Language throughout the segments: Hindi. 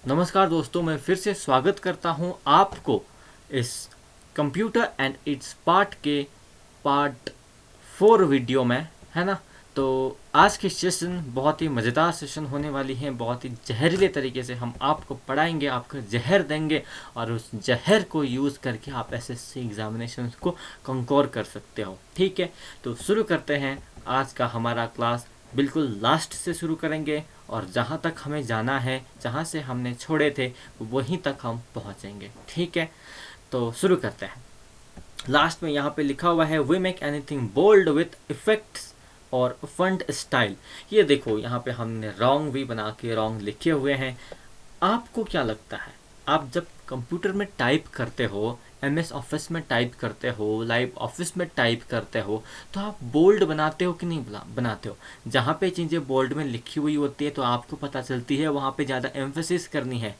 नमस्कार दोस्तों, मैं फिर से स्वागत करता हूं आपको इस कंप्यूटर एंड इट्स पार्ट के पार्ट 4 वीडियो में, है ना। तो आज की सेशन बहुत ही मज़ेदार सेशन होने वाली है। बहुत ही जहरीले तरीके से हम आपको पढ़ाएंगे, आपको जहर देंगे और उस जहर को यूज़ करके आप एसएससी एग्जामिनेशन को कंकोर कर सकते हो। ठीक है, तो शुरू करते हैं। आज का हमारा क्लास बिल्कुल लास्ट से शुरू करेंगे और जहाँ तक हमें जाना है, जहाँ से हमने छोड़े थे वहीं तक हम पहुँचेंगे। ठीक है, तो शुरू करते हैं। लास्ट में यहाँ पे लिखा हुआ है we make anything bold with effects और फंट स्टाइल। ये देखो, यहाँ पे हमने रॉन्ग भी बना के रॉन्ग लिखे हुए हैं। आपको क्या लगता है, आप जब कंप्यूटर में टाइप करते हो, एमएस ऑफिस में टाइप करते हो, लाइव ऑफिस में टाइप करते हो, तो आप बोल्ड बनाते हो कि नहीं बनाते हो? जहाँ पे चीज़ें बोल्ड में लिखी हुई होती है तो आपको पता चलती है वहाँ पे ज़्यादा एम्फेसिस करनी है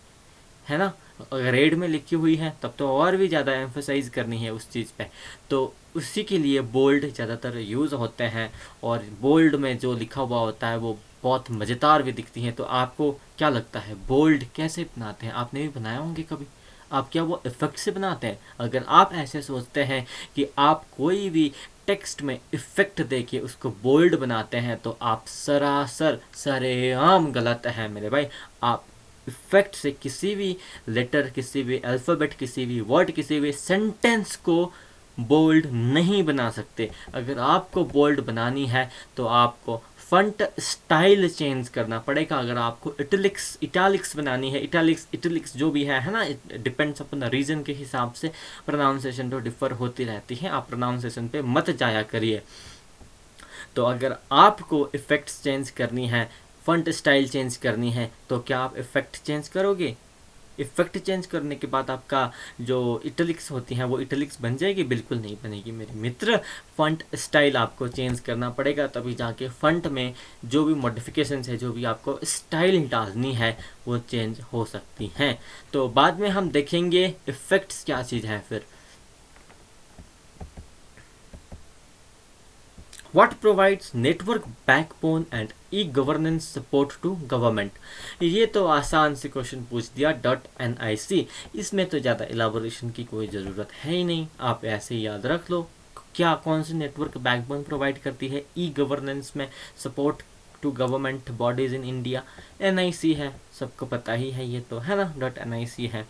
ना। अगर रेड में लिखी हुई है तब तो और भी ज़्यादा एम्फेसाइज करनी है उस चीज़ पे। तो उसी के लिए बोल्ड ज़्यादातर यूज़ होते हैं और बोल्ड में जो लिखा हुआ होता है वो बहुत मज़ेदार भी दिखती हैं। तो आपको क्या लगता है बोल्ड कैसे बनाते हैं? आपने भी बनाए होंगे कभी। आप क्या वो इफ़ेक्ट से बनाते हैं? अगर आप ऐसे सोचते हैं कि आप कोई भी टेक्स्ट में इफ़ेक्ट देके उसको बोल्ड बनाते हैं तो आप सरासर सरेआम गलत है मेरे भाई। आप इफेक्ट से किसी भी लेटर, किसी भी अल्फ़ाबेट, किसी भी वर्ड, किसी भी सेंटेंस को बोल्ड नहीं बना सकते। अगर आपको बोल्ड बनानी है तो आपको फंट स्टाइल चेंज करना पड़ेगा। अगर आपको इटालिक्स बनानी है, इटालिक्स जो भी है ना, डिपेंड्स अपन रीजन के हिसाब से प्रोनाउंसिएशन तो डिफर होती रहती है। आप प्रोनाउंसिएशन पे मत जाया करिए। तो अगर आपको इफ़ेक्ट्स चेंज करनी है, फंट स्टाइल चेंज करनी है, तो क्या आप इफ़ेक्ट चेंज करोगे? इफ़ेक्ट चेंज करने के बाद आपका जो इटलिक्स होती हैं वो इटलिक्स बन जाएगी? बिल्कुल नहीं बनेगी मेरे मित्र। फंट स्टाइल आपको चेंज करना पड़ेगा, तभी जाके फंट में जो भी मॉडिफिकेशंस है, जो भी आपको स्टाइल डालनी है वो चेंज हो सकती हैं। तो बाद में हम देखेंगे इफ़ेक्ट्स क्या चीज़ है। फिर What provides network backbone and e-governance support to government? ये तो आसान से क्वेश्चन पूछ दिया .nic। इसमें तो ज़्यादा एलाबोरेशन की कोई ज़रूरत है ही नहीं, आप ऐसे ही याद रख लो। क्या कौन सी नेटवर्क बैकबोन प्रोवाइड करती है ई गवर्नेंस में support to government bodies in India? NIC है, सबको पता ही है ये तो, है ना। .nic है।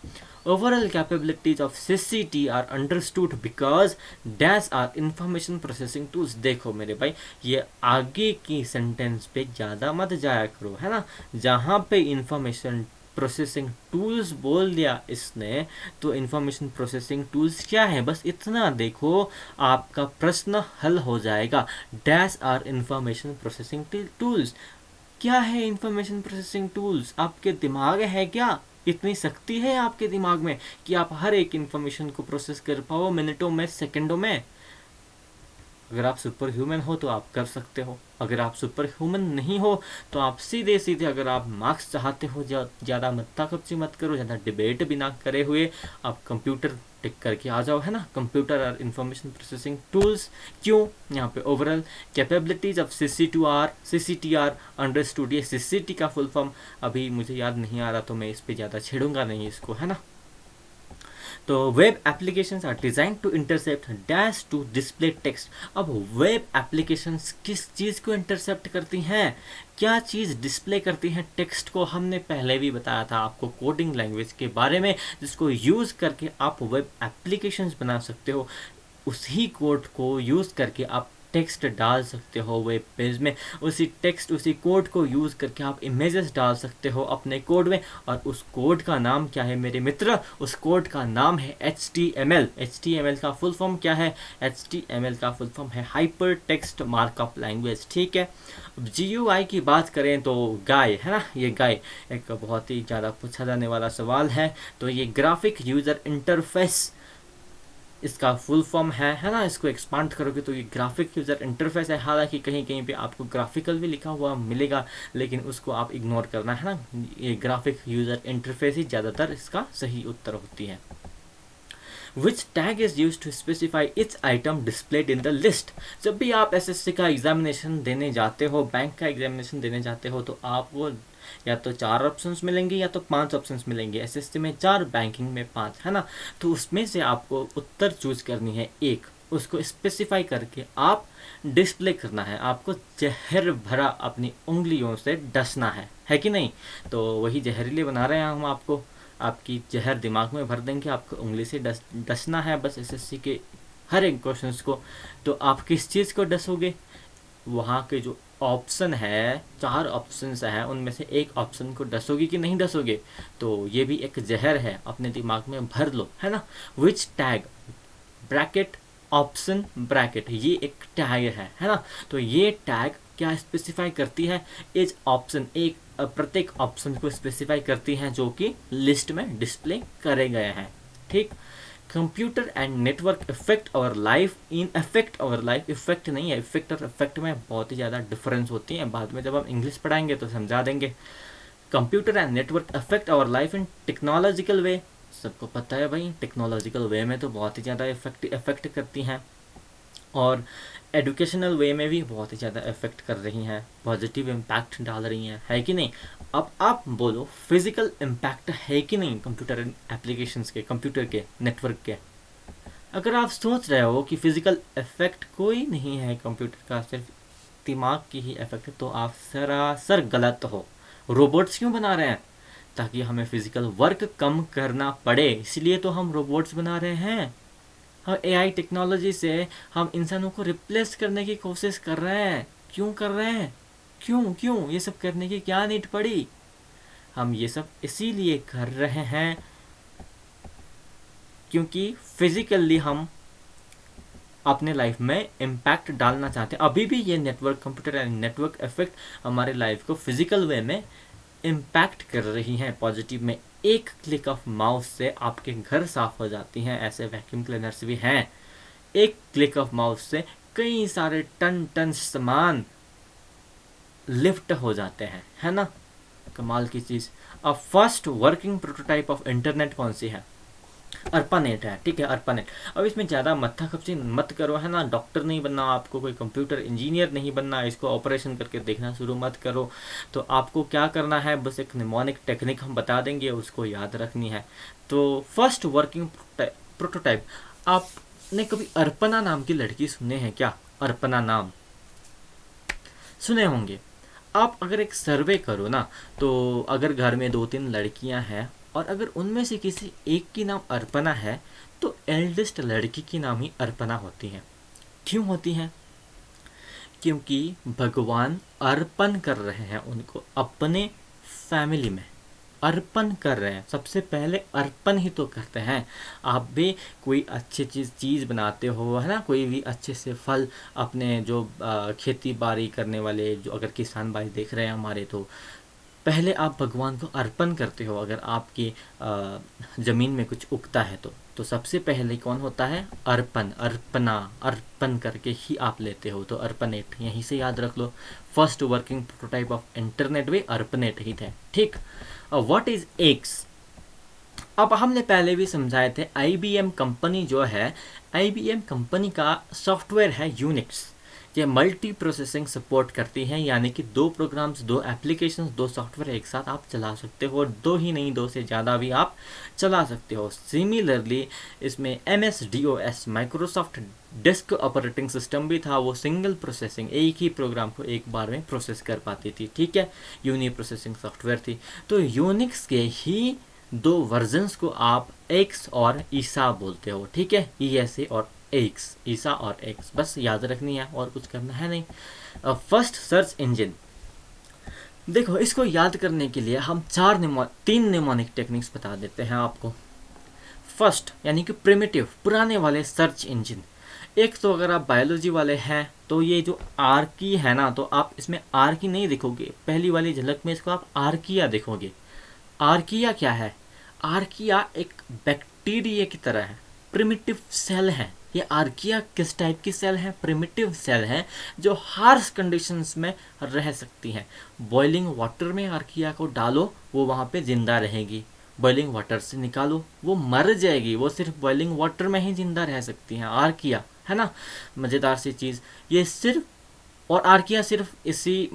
Overall capabilities of CCT are understood because dash are information processing tools. देखो मेरे भाई, ये आगे की सेंटेंस पे ज़्यादा मत जाया करो, है ना। जहाँ पे इंफॉर्मेशन प्रोसेसिंग टूल्स बोल दिया इसने, तो इंफॉर्मेशन प्रोसेसिंग टूल्स क्या है, बस इतना देखो, आपका प्रश्न हल हो जाएगा। Dash are information processing tools. क्या है इंफॉर्मेशन प्रोसेसिंग टूल्स? आपके दिमाग है क्या? इतनी शक्ति है आपके दिमाग में कि आप हर एक इंफॉर्मेशन को प्रोसेस कर पाओ मिनटों में, सेकंडों में? अगर आप सुपर ह्यूमन हो तो आप कर सकते हो। अगर आप सुपर ह्यूमन नहीं हो तो आप सीधे सीधे, अगर आप मार्क्स चाहते हो, ज़्यादा मत्ता मत करो, ज़्यादा डिबेट भी ना करे हुए आप कंप्यूटर टिक करके आ जाओ, है ना। कंप्यूटर और इंफॉर्मेशन प्रोसेसिंग टूल्स। क्यों? यहाँ पे overall capabilities of CCTR understood. ये CCT का फुल फॉर्म अभी मुझे याद नहीं आ रहा, तो मैं इस पर ज़्यादा छेड़ूंगा नहीं इसको, है ना। तो web applications are design to intercept dash to display text. अब वेब एप्लीकेशंस किस चीज़ को इंटरसेप्ट करती हैं? क्या चीज़ डिस्प्ले करती हैं टेक्स्ट को? हमने पहले भी बताया था आपको कोडिंग लैंग्वेज के बारे में, जिसको यूज़ करके आप वेब एप्लीकेशंस बना सकते हो। उसी कोड को यूज़ करके आप टेक्स्ट डाल सकते हो वेब पेज में। उसी कोड को यूज़ करके आप इमेजेस डाल सकते हो अपने कोड में। और उस कोड का नाम क्या है मेरे मित्र? उस कोड का नाम है HTML। HTML का फुल फॉर्म क्या है? HTML का फुल फॉर्म है हाइपर टेक्स्ट मार्कअप लैंग्वेज। ठीक है। अब GUI की बात करें तो गाय, है ना, ये गाय एक बहुत ही ज़्यादा पूछा जाने वाला सवाल है। तो ये ग्राफिक यूज़र इंटरफेस इसका फुल फॉर्म है ना। इसको एक्सपांड करोगे तो ये ग्राफिक यूज़र इंटरफेस है। हालांकि कहीं कहीं पे आपको ग्राफिकल भी लिखा हुआ मिलेगा, लेकिन उसको आप इग्नोर करना, है ना। ये ग्राफिक यूज़र इंटरफेस ही ज़्यादातर इसका सही उत्तर होती है। Which tag is use to specify its item displayed in the list. जब भी आप एसएससी का एग्जामिनेशन देने जाते हो, बैंक का एग्जामिनेशन देने जाते हो, तो आपको या तो 4 ऑप्शंस मिलेंगे या तो 5 ऑप्शंस मिलेंगे। एसएससी में 4, बैंकिंग में 5, है ना। तो उसमें से आपको उत्तर चूज करनी है एक, उसको स्पेसिफाई करके आप डिस्प्ले करना है। आपको जहर भरा अपनी उंगलियों से डसना है कि नहीं। तो वही जहरीले बना रहे हैं हम आपको, आपकी जहर दिमाग में भर देंगे, आपको उंगली से डसना है बस एसएससी के हर एक क्वेश्चंस को। तो आप किस चीज़ को डसोगे, वहाँ के जो ऑप्शन है, 4 ऑप्शंस हैं, उनमें से एक ऑप्शन को डसोगे कि नहीं डसोगे। तो ये भी एक जहर है, अपने दिमाग में भर लो, है ना। विच टैग ब्रैकेट ऑप्शन ब्रैकेट, ये एक टैग है ना। तो ये टैग क्या स्पेसिफाई करती है, एज ऑप्शन, एक प्रत्येक ऑप्शन को स्पेसिफाई करती हैं जो कि लिस्ट में डिस्प्ले करे गए हैं। ठीक। Computer and network effect our life in affect our life, effect नहीं है, इफेक्ट और इफेक्ट में बहुत ही ज़्यादा डिफरेंस होती है, बाद में जब हम इंग्लिश पढ़ाएंगे तो समझा देंगे। Computer and network affect our life in technological way, सबको पता है भाई, टेक्नोलॉजिकल वे में तो बहुत ही ज़्यादा इफेक्ट करती हैं, और एजुकेशनल वे में भी बहुत ही ज़्यादा इफेक्ट कर रही हैं, पॉजिटिव इम्पैक्ट डाल रही हैं, है कि नहीं। अब आप बोलो फिजिकल इम्पैक्ट है कि नहीं कंप्यूटर एप्लीकेशंस के, कंप्यूटर के, नेटवर्क के। अगर आप सोच रहे हो कि फिजिकल इफेक्ट कोई नहीं है कंप्यूटर का, सिर्फ दिमाग की ही इफेक्ट है, तो आप सरासर गलत हो। रोबोट्स क्यों बना रहे हैं, ताकि हमें फिजिकल वर्क कम करना पड़े, इसलिए तो हम रोबोट्स बना रहे हैं। हम एआई टेक्नोलॉजी से हम इंसानों को रिप्लेस करने की कोशिश कर रहे हैं। क्यों कर रहे हैं, क्यों क्यों ये सब करने की क्या नीड पड़ी। हम ये सब इसीलिए कर रहे हैं क्योंकि फिजिकली हम अपने लाइफ में इम्पैक्ट डालना चाहते हैं। अभी भी ये network, computer and network effect हमारे लाइफ को फिजिकल वे में इम्पैक्ट कर रही हैं पॉजिटिव में। एक क्लिक ऑफ माउस से आपके घर साफ हो जाती हैं, ऐसे वैक्यूम क्लीनर्स भी हैं। एक क्लिक ऑफ माउस से कई सारे टन टन सामान लिफ्ट हो जाते हैं, है ना। कमाल की चीज़। अब first working prototype of internet कौन सी है, अर्पानेट है। ठीक है, अर्पानेट। अब इसमें ज़्यादा मत्था खपची मत करो, है ना। डॉक्टर नहीं बनना आपको, कोई कंप्यूटर इंजीनियर नहीं बनना, इसको ऑपरेशन करके देखना शुरू मत करो। तो आपको क्या करना है, बस एक निमोनिक टेक्निक हम बता देंगे, उसको याद रखनी है। तो फर्स्ट वर्किंग प्रोटोटाइप, आपने कभी अर्पणा नाम की लड़की सुने हैं क्या, अर्पणा नाम सुने होंगे। आप अगर एक सर्वे करो ना, तो अगर घर में 2-3 लड़कियां हैं और अगर उनमें से किसी एक की नाम अर्पणा है, तो एल्डेस्ट लड़की की नाम ही अर्पणा होती है। क्यों होती है, क्योंकि भगवान अर्पण कर रहे हैं उनको अपने फैमिली में, अर्पण कर रहे हैं। सबसे पहले अर्पण ही तो करते हैं। आप भी कोई अच्छी चीज़ बनाते हो, है ना, कोई भी अच्छे से फल, अपने जो खेती बाड़ी करने वाले जो अगर किसान भाई देख रहे हैं हमारे, तो पहले आप भगवान को अर्पण करते हो। अगर आपकी ज़मीन में कुछ उगता है तो सबसे पहले कौन होता है, अर्पण, अर्पणा, अर्पण करके ही आप लेते हो। तो अर्पणेट यहीं से याद रख लो। First working prototype of internet were ARPANET ही थे। ठीक। व्हाट इज एक्स, अब हमने पहले भी समझाए थे, IBM कंपनी जो है, IBM कंपनी का सॉफ्टवेयर है यूनिक्स। ये मल्टी प्रोसेसिंग सपोर्ट करती हैं, यानी कि 2 प्रोग्राम्स, 2 एप्लीकेशंस, 2 सॉफ्टवेयर एक साथ आप चला सकते हो। 2 ही नहीं, 2 से ज़्यादा भी आप चला सकते हो। सिमिलरली इसमें MS-DOS, Microsoft disk operating system भी था। वो सिंगल प्रोसेसिंग, एक ही प्रोग्राम को एक बार में प्रोसेस कर पाती थी। ठीक है, यूनि प्रोसेसिंग सॉफ्टवेयर थी। तो यूनिक्स के ही 2 वर्जन्स को आप एक्स और ईसा बोलते हो। ठीक है, ESA और एक्स, ईसा और एक्स, बस याद रखनी है, और कुछ करना है नहीं। फर्स्ट सर्च इंजन, देखो इसको याद करने के लिए हम 3 निमोनिक टेक्निक्स बता देते हैं आपको। फर्स्ट यानी कि प्रिमिटिव, पुराने वाले सर्च इंजन। एक तो अगर आप बायोलॉजी वाले हैं तो ये जो आर्की है ना, तो आप इसमें आर्की नहीं देखोगे, पहली वाली झलक में इसको आप आर्किया देखोगे। आर्किया क्या है, आर्किया एक बैक्टीरिया की तरह है, प्रिमिटिव सेल है। ये आर्किया किस टाइप की सेल है, प्रिमिटिव सेल है जो हार्श कंडीशंस में रह सकती हैं। बॉइलिंग वाटर में आर्किया को डालो, वो वहाँ पे जिंदा रहेगी। बॉइलिंग वाटर से निकालो, वो मर जाएगी, वो सिर्फ बॉइलिंग वाटर में ही जिंदा रह सकती हैं। आर्किया है ना, मज़ेदार सी चीज़ ये सिर्फ, और आर्किया सिर्फ इसी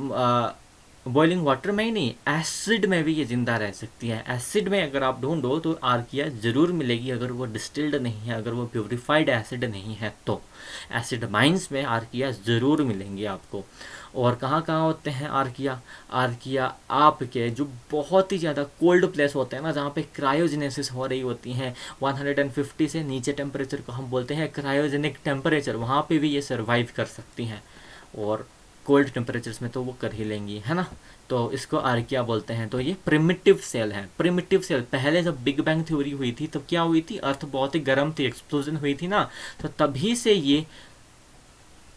बॉइलिंग वाटर में ही नहीं, एसिड में भी ये जिंदा रह सकती है। एसिड में अगर आप ढूंढो तो आर्किया ज़रूर मिलेगी, अगर वो डिस्टिल्ड नहीं है, अगर वो प्योरीफाइड एसिड नहीं है तो एसिड माइंस में आर्किया ज़रूर मिलेंगे आपको। और कहाँ कहाँ होते हैं आर्किया? आर्किया आपके जो बहुत ही ज़्यादा कोल्ड प्लेस होते हैं ना, जहाँ पे क्रायोजेनेसिस हो रही होती हैं, 150 से नीचे टेम्परेचर को हम बोलते हैं क्रायोजेनिक टेम्परेचर, वहाँ पे भी ये सर्वाइव कर सकती हैं। और कोल्ड टेम्परेचर्स में तो वो कर ही लेंगी, है ना। तो इसको आर्किया बोलते हैं। तो ये प्रिमिटिव सेल है। प्रिमिटिव सेल, पहले जब बिग बैंग थ्योरी हुई थी तब क्या हुई थी, अर्थ बहुत ही गर्म थी, एक्सप्लोजन हुई थी ना, तो तभी से ये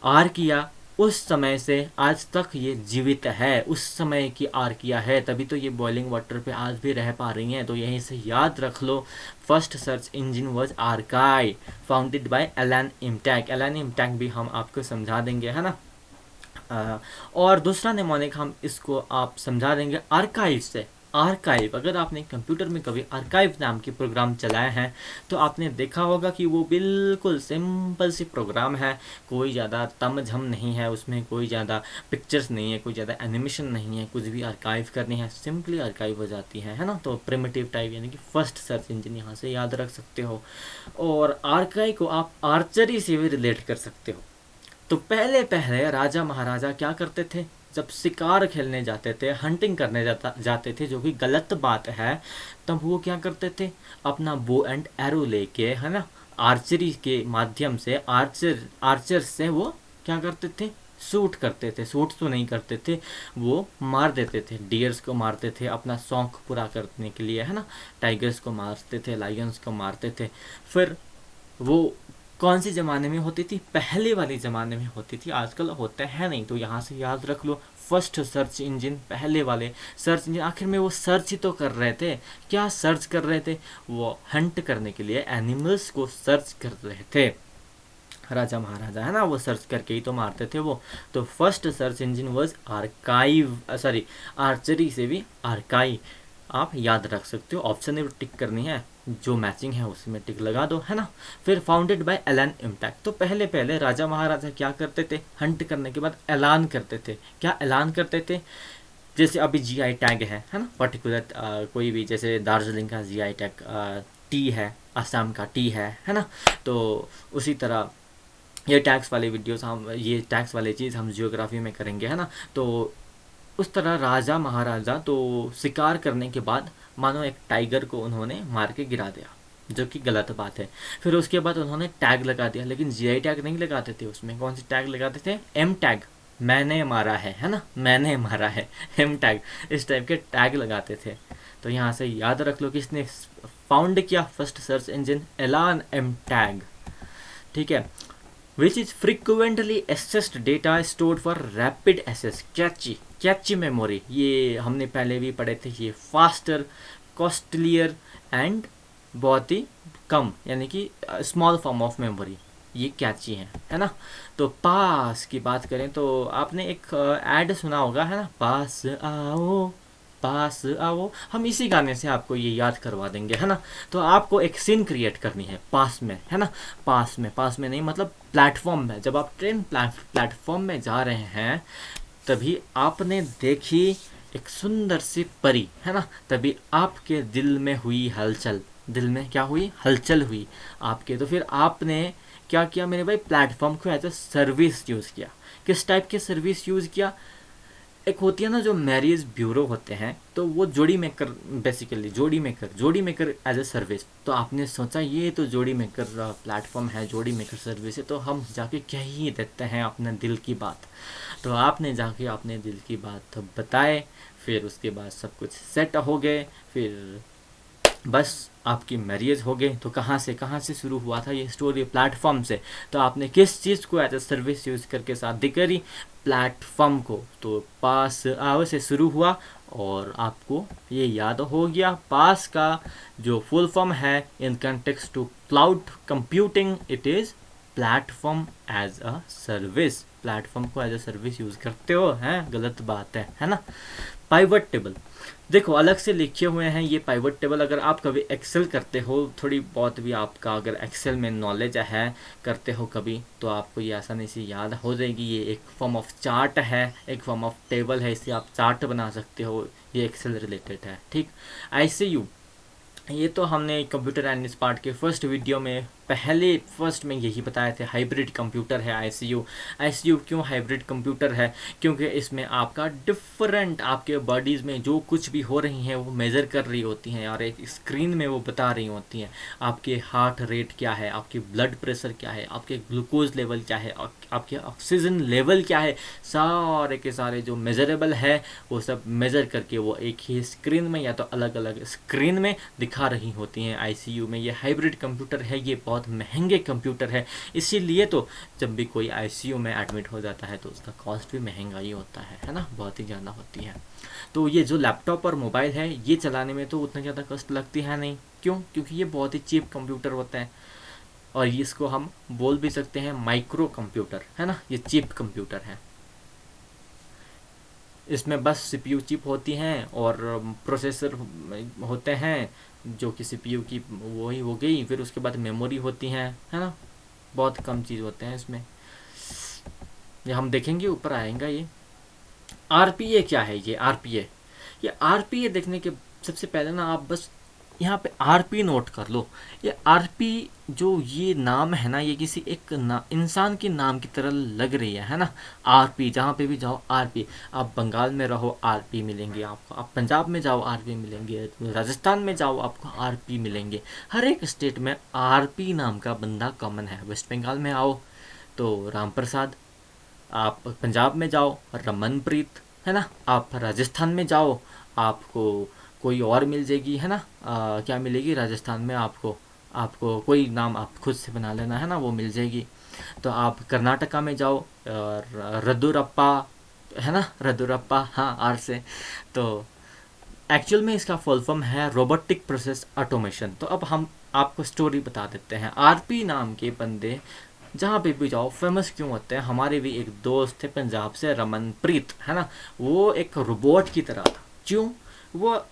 आर्किया उस समय से आज तक ये जीवित है, उस समय की आर्किया है, तभी तो ये बॉइलिंग वाटर पे आज भी रह पा रही हैं। तो यहीं से याद रख लो, first search engine was Archie, founded by Alan Emtage. Alan Emtage भी हम आपको समझा देंगे, है ना। और दूसरा नेमोनिक हम इसको आप समझा देंगे आर्काइव से। आर्काइव, अगर आपने कंप्यूटर में कभी आर्काइव नाम की प्रोग्राम चलाए हैं तो आपने देखा होगा कि वो बिल्कुल सिंपल सी प्रोग्राम है, कोई ज़्यादा तमझम नहीं है उसमें, कोई ज़्यादा पिक्चर्स नहीं है, कोई ज़्यादा एनिमेशन नहीं है, कुछ भी आर्काइव करनी है सिंपली आर्काइव हो जाती है ना। तो प्रिमिटिव टाइप यानी कि फर्स्ट सर्च इंजन यहाँ से याद रख सकते हो। और आर्काइव को आप आर्चरी से भी रिलेट कर सकते हो। तो पहले पहले राजा महाराजा क्या करते थे, जब शिकार खेलने जाते थे, हंटिंग करने जाते थे, जो कि गलत बात है, तब वो क्या करते थे, अपना बो एंड एरो लेके, है ना, आर्चरी के माध्यम से आर्चर से वो क्या करते थे, शूट करते थे। शूट तो नहीं करते थे, वो मार देते थे, डियर्स को मारते थे अपना शौक पूरा करने के लिए, है ना, टाइगर्स को मारते थे, लायंस को मारते थे। फिर वो कौन सी ज़माने में होती थी, पहले वाली ज़माने में होती थी, आजकल होता है नहीं। तो यहाँ से याद रख लो, फर्स्ट सर्च इंजन, पहले वाले सर्च इंजन। आखिर में वो सर्च ही तो कर रहे थे, क्या सर्च कर रहे थे, वो हंट करने के लिए एनिमल्स को सर्च कर रहे थे। राजा महाराजा, है ना, वो सर्च करके ही तो मारते थे वो। तो first search engine was archive, sorry, archery से भी आर्काई आप याद रख सकते हो। ऑप्शन में टिक करनी है, जो मैचिंग है उसमें टिक लगा दो, है ना। फिर फाउंडेड बाय एलन इम्पैक्ट। तो पहले पहले राजा महाराजा क्या करते थे, हंट करने के बाद ऐलान करते थे। क्या ऐलान करते थे, जैसे अभी जीआई टैग है ना, पर्टिकुलर कोई भी, जैसे दार्जिलिंग का जीआई टैग टी है, असम का टी है ना। तो उसी तरह ये टैक्स वाले वीडियोस हम, ये टैक्स वाले चीज़ हम जियोग्राफी में करेंगे, है ना। तो उस तरह राजा महाराजा तो शिकार करने के बाद मानो एक टाइगर को उन्होंने मार के गिरा दिया, जो कि गलत बात है। फिर उसके बाद उन्होंने टैग लगा दिया, लेकिन जीआई टैग नहीं लगाते थे उसमें। कौन सी टैग लगाते थे, एम टैग, मैंने मारा है ना, मैंने मारा है, एम टैग, इस टाइप के टैग लगाते थे। तो यहाँ से याद रख लो किसने फाउंड किया फर्स्ट सर्च इंजन, एलान एम टैग, ठीक है। which is frequently accessed data stored for rapid access, cache memory. ये हमने पहले भी पढ़े थे, ये फास्टर, कॉस्टलियर एंड बहुत ही कम, यानी कि स्मॉल फॉर्म ऑफ मेमोरी, ये कैची है ना। तो पास की बात करें तो आपने एक ऐड सुना होगा, है ना, पास आओ पास आओ, हम इसी गाने से आपको ये याद करवा देंगे, है ना। तो आपको एक सीन क्रिएट करनी है पास में, है ना, पास में नहीं, मतलब प्लेटफॉर्म में। जब आप ट्रेन प्लेटफॉर्म में जा रहे हैं, तभी आपने देखी एक सुंदर सी परी, है ना, तभी आपके दिल में हुई हलचल, दिल में क्या हुई, हलचल हुई आपके। तो फिर आपने क्या किया मेरे भाई, प्लेटफॉर्म को एज ए सर्विस यूज़ किया। किस टाइप की सर्विस यूज़ किया, एक होती है ना जो मैरिज ब्यूरो होते हैं, तो वो जोड़ी मेकर, बेसिकली जोड़ी मेकर एज ए सर्विस। तो आपने सोचा ये तो जोड़ी मेकर प्लेटफॉर्म है, जोड़ी मेकर सर्विस है, तो हम जाके कह ही देते हैं अपने दिल की बात। तो आपने जाके अपने दिल की बात बताए, फिर उसके बाद सब कुछ सेट हो गए, फिर बस आपकी मैरिज हो गई। तो कहाँ से शुरू हुआ था ये स्टोरी, प्लेटफॉर्म से। तो आपने किस चीज़ को एज ए सर्विस यूज़ करके शादी करी, प्लेटफॉर्म को। तो पास आओ से शुरू हुआ, और आपको ये याद हो गया, पास का जो फुल फॉर्म है in context to cloud computing, it is platform as a service. Platform को एज अ सर्विस यूज़ करते हो, हैं, गलत बात है ना। पाइवट टेबल, देखो अलग से लिखे हुए हैं ये पाइवट टेबल। अगर आप कभी एक्सेल करते हो, थोड़ी बहुत भी आपका अगर एक्सेल में नॉलेज है, करते हो कभी, तो आपको ये आसानी से याद हो जाएगी। ये एक फॉर्म ऑफ चार्ट है, एक फॉर्म ऑफ टेबल है, इससे आप चार्ट बना सकते हो, ये एक्सेल रिलेटेड है। ठीक, आईसीयू, ये तो हमने कंप्यूटर एंड इस पार्ट के फर्स्ट वीडियो में फर्स्ट में यही बताए थे, हाइब्रिड कंप्यूटर है आईसीयू। आईसीयू क्यों हाइब्रिड कंप्यूटर है? क्योंकि इसमें आपका डिफरेंट, आपके बॉडीज़ में जो कुछ भी हो रही हैं वो मेज़र कर रही होती हैं और एक स्क्रीन में वो बता रही होती हैं। आपके हार्ट रेट क्या है, आपकी ब्लड प्रेशर क्या है, आपके ग्लूकोज लेवल क्या है, आपके ऑक्सीजन लेवल क्या है, सारे के सारे जो मेज़रेबल है वो सब मेज़र करके वो एक ही स्क्रीन में या तो अलग अलग स्क्रीन में दिखा रही होती हैं आईसीयू में। ये हाइब्रिड कंप्यूटर है, ये बहुत महंगे कंप्यूटर है, इसीलिए तो जब भी कोई आईसीयू में एडमिट हो जाता है तो उसका कॉस्ट भी महंगा ही होता है ना, बहुत ही ज़्यादा होती है। तो ये जो लैपटॉप और मोबाइल है ये चलाने में तो उतना ज़्यादा कॉस्ट लगती है नहीं। क्यों? क्योंकि ये बहुत ही चीप कंप्यूटर होता है और इसको हम बोल भी सकते हैं माइक्रो कंप्यूटर, है ना, ये चीप कंप्यूटर है। इसमें बस सीपीयू चिप होती हैं और प्रोसेसर होते हैं, जो कि सीपीयू की वही हो गई, फिर उसके बाद मेमोरी होती हैं, है ना, बहुत कम चीज़ होते हैं इसमें। ये हम देखेंगे, ऊपर आएगा ये आरपीए क्या है। ये आरपीए देखने के सबसे पहले ना आप बस यहाँ पे आरपी नोट कर लो। ये आरपी जो ये नाम है ना, ये किसी एक इंसान के नाम की तरह लग रही है ना। आरपी, जहाँ पे भी जाओ आरपी, आप बंगाल में रहो आरपी मिलेंगे आपको, आप पंजाब में जाओ आरपी मिलेंगे, राजस्थान में जाओ आपको आरपी मिलेंगे। हर एक स्टेट में आरपी नाम का बंदा कॉमन है। वेस्ट बंगाल में आओ तो राम प्रसाद, आप पंजाब में जाओ रमनप्रीत, है ना, आप राजस्थान में जाओ आपको कोई और मिल जाएगी, है ना। क्या मिलेगी राजस्थान में आपको कोई नाम आप खुद से बना लेना, है ना, वो मिल जाएगी। तो आप कर्नाटका में जाओ रद्दुरप्पा, है ना, रद्दुरप्पा, हाँ, आर से। तो एक्चुअल में इसका फुल फॉर्म है रोबोटिक प्रोसेस ऑटोमेशन। तो अब हम आपको स्टोरी बता देते हैं। आरपी नाम के बंदे जहाँ पे भी जाओ फेमस क्यों होते हैं। हमारे भी एक दोस्त थे पंजाब से, रमनप्रीत, है ना, वो एक रोबोट की तरह था। क्यों? वो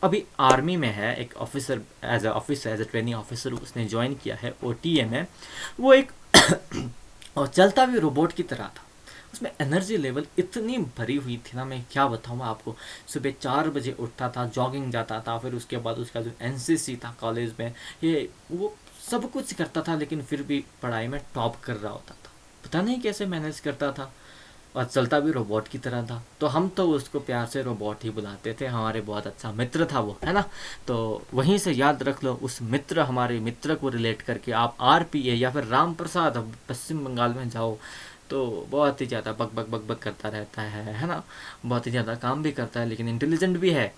अभी आर्मी में है, एक officer, as a training officer उसने ज्वाइन किया है ओटीए में। वो एक और चलता भी रोबोट की तरह था। उसमें एनर्जी लेवल इतनी भरी हुई थी ना, मैं क्या बताऊँ आपको। सुबह 4 बजे उठता था, जॉगिंग जाता था, फिर उसके बाद उसका जो एनसीसी था कॉलेज में, ये वो सब कुछ करता था, लेकिन फिर भी पढ़ाई में टॉप कर रहा होता था। पता नहीं कैसे मैनेज करता था, और चलता भी रोबोट की तरह था। तो हम तो उसको प्यार से रोबोट ही बुलाते थे, हमारे बहुत अच्छा मित्र था वो, है ना। तो वहीं से याद रख लो, उस मित्र, हमारे मित्र को रिलेट करके आप आरपीए या फिर राम प्रसाद पश्चिम बंगाल में जाओ तो बहुत ही ज़्यादा बक बक बक बक करता रहता है ना। बहुत ही ज़्यादा काम भी करता है, लेकिन इंटेलिजेंट भी है।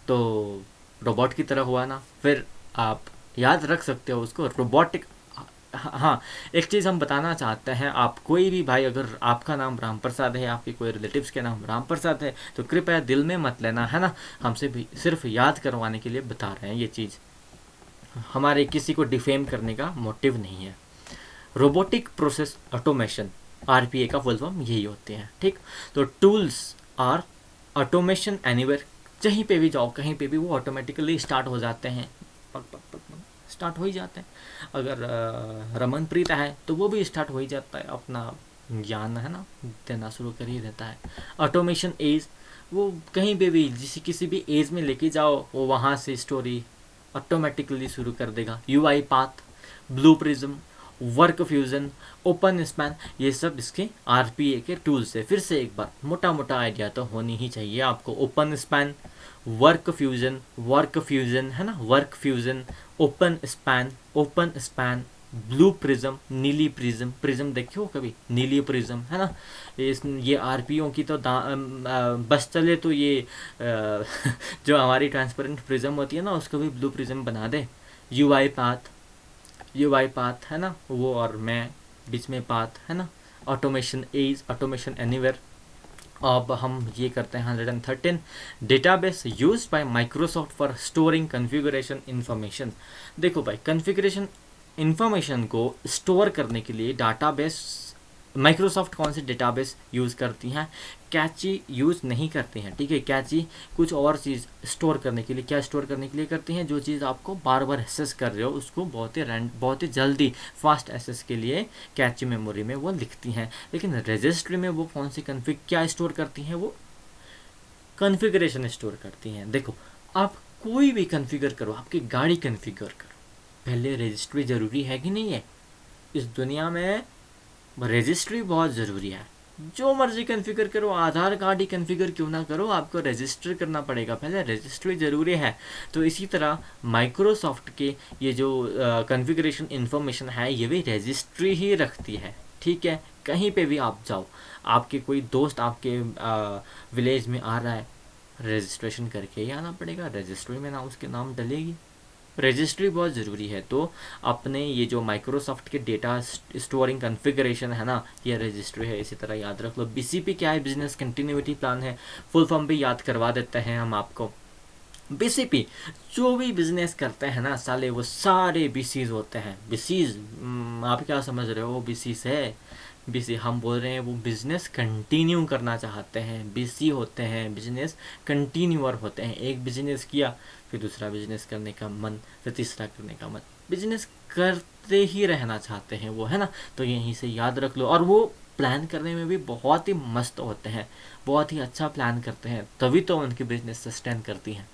तो रोबोट की तरह हुआ ना। फिर आप याद रख सकते हो उसको रोबोटिक। हाँ, एक चीज़ हम बताना चाहते हैं, आप कोई भी भाई, अगर आपका नाम राम प्रसाद है, आपके कोई रिलेटिव्स के नाम राम प्रसाद है, तो कृपया दिल में मत लेना, है ना। हमसे भी सिर्फ याद करवाने के लिए बता रहे हैं ये चीज़, हमारे किसी को डिफेम करने का मोटिव नहीं है। रोबोटिक प्रोसेस ऑटोमेशन, आरपीए का फुल फॉर्म यही होते हैं। ठीक, तो टूल्स आर ऑटोमेशन एनीवेयर, कहीं पे भी जाओ, कहीं पे भी वो ऑटोमेटिकली स्टार्ट हो जाते हैं, पक पक पक पक स्टार्ट हो ही जाते हैं। अगर रमनप्रीत है तो वो भी स्टार्ट हो ही जाता है, अपना ज्ञान, है ना, देना शुरू कर ही देता है। ऑटोमेशन एज, वो कहीं पे भी किसी भी एज में लेके जाओ, वो वहाँ से स्टोरी ऑटोमेटिकली शुरू कर देगा। UI path, blue prism, work fusion, open span, ये सब इसके आरपीए के टूल्स है। फिर से एक बार मोटा मोटा आइडिया तो होनी ही चाहिए आपको। ओपन स्पैन, वर्क फ्यूज़न, है ना, work fusion, open span, blue prism, नीली प्रिज्म देखिए हो कभी, नीली प्रिज्म, है ना। ये आरपीओ की तो बस चले तो ये जो हमारी ट्रांसपेरेंट प्रिज्म होती है ना, उसको भी ब्लू प्रिज्म बना दे। यूआई पाथ, है ना, वो और मैं बीच में पाथ, है ना। Automation as, automation anywhere. अब हम ये करते हैं 113 database used by Microsoft for storing configuration information. देखो भाई, कॉन्फ़िगरेशन इंफॉर्मेशन को स्टोर करने के लिए डाटाबेस माइक्रोसॉफ्ट कौन से डेटाबेस यूज़ करती हैं? कैची यूज़ नहीं करती हैं, ठीक है। कैची कुछ और चीज़ स्टोर करने के लिए, क्या स्टोर करने के लिए करती हैं? जो चीज़ आपको बार बार एक्सेस कर रहे हो उसको बहुत ही जल्दी फास्ट एक्सेस के लिए कैची मेमोरी में वो लिखती हैं। लेकिन रजिस्ट्री में वो कौन सी क्या स्टोर करती हैं? वो कॉन्फ़िगरेशन स्टोर करती हैं। देखो, आप कोई भी कॉन्फ़िगर करो, आपकी गाड़ी कॉन्फ़िगर करो, पहले रजिस्ट्री ज़रूरी है कि नहीं है? इस दुनिया में रजिस्ट्री बहुत ज़रूरी है। जो मर्जी कॉन्फ़िगर करो, आधार कार्ड ही कॉन्फ़िगर क्यों ना करो, आपको रजिस्टर करना पड़ेगा, पहले रजिस्ट्री ज़रूरी है। तो इसी तरह माइक्रोसॉफ्ट के ये जो कॉन्फ़िगरेशन इन्फॉर्मेशन है ये भी रजिस्ट्री ही रखती है, ठीक है। कहीं पे भी आप जाओ, आपके कोई दोस्त आपके विलेज में आ रहा है, रजिस्ट्रेशन करके ही आना पड़ेगा, रजिस्ट्री में ना उसके नाम डलेगी। रजिस्ट्री बहुत ज़रूरी है। तो अपने ये जो माइक्रोसॉफ्ट के डेटा स्टोरिंग कॉन्फ़िगरेशन है ना, ये रजिस्ट्री है, इसी तरह याद रख लो। बीसीपी क्या है? बिजनेस कंटिन्यूटी प्लान है, फुल फॉर्म भी याद करवा देते हैं हम आपको। बीसीपी, जो भी बिजनेस करते हैं ना साले, वो सारे बीसीज होते हैं। बीसीज आप क्या समझ रहे हो? बीसीज है, बीसी हम बोल रहे हैं वो बिजनेस कंटिन्यू करना चाहते हैं। बीसी होते हैं बिजनेस कंटिन्यूअर होते हैं। एक बिजनेस किया, फिर दूसरा बिजनेस करने का मन, फिर तीसरा करने का मन, बिजनेस करते ही रहना चाहते हैं वो, है ना। तो यहीं से याद रख लो। और वो प्लान करने में भी बहुत ही मस्त होते हैं, बहुत ही अच्छा प्लान करते हैं, तभी तो उनकी बिजनेस सस्टेन करती हैं।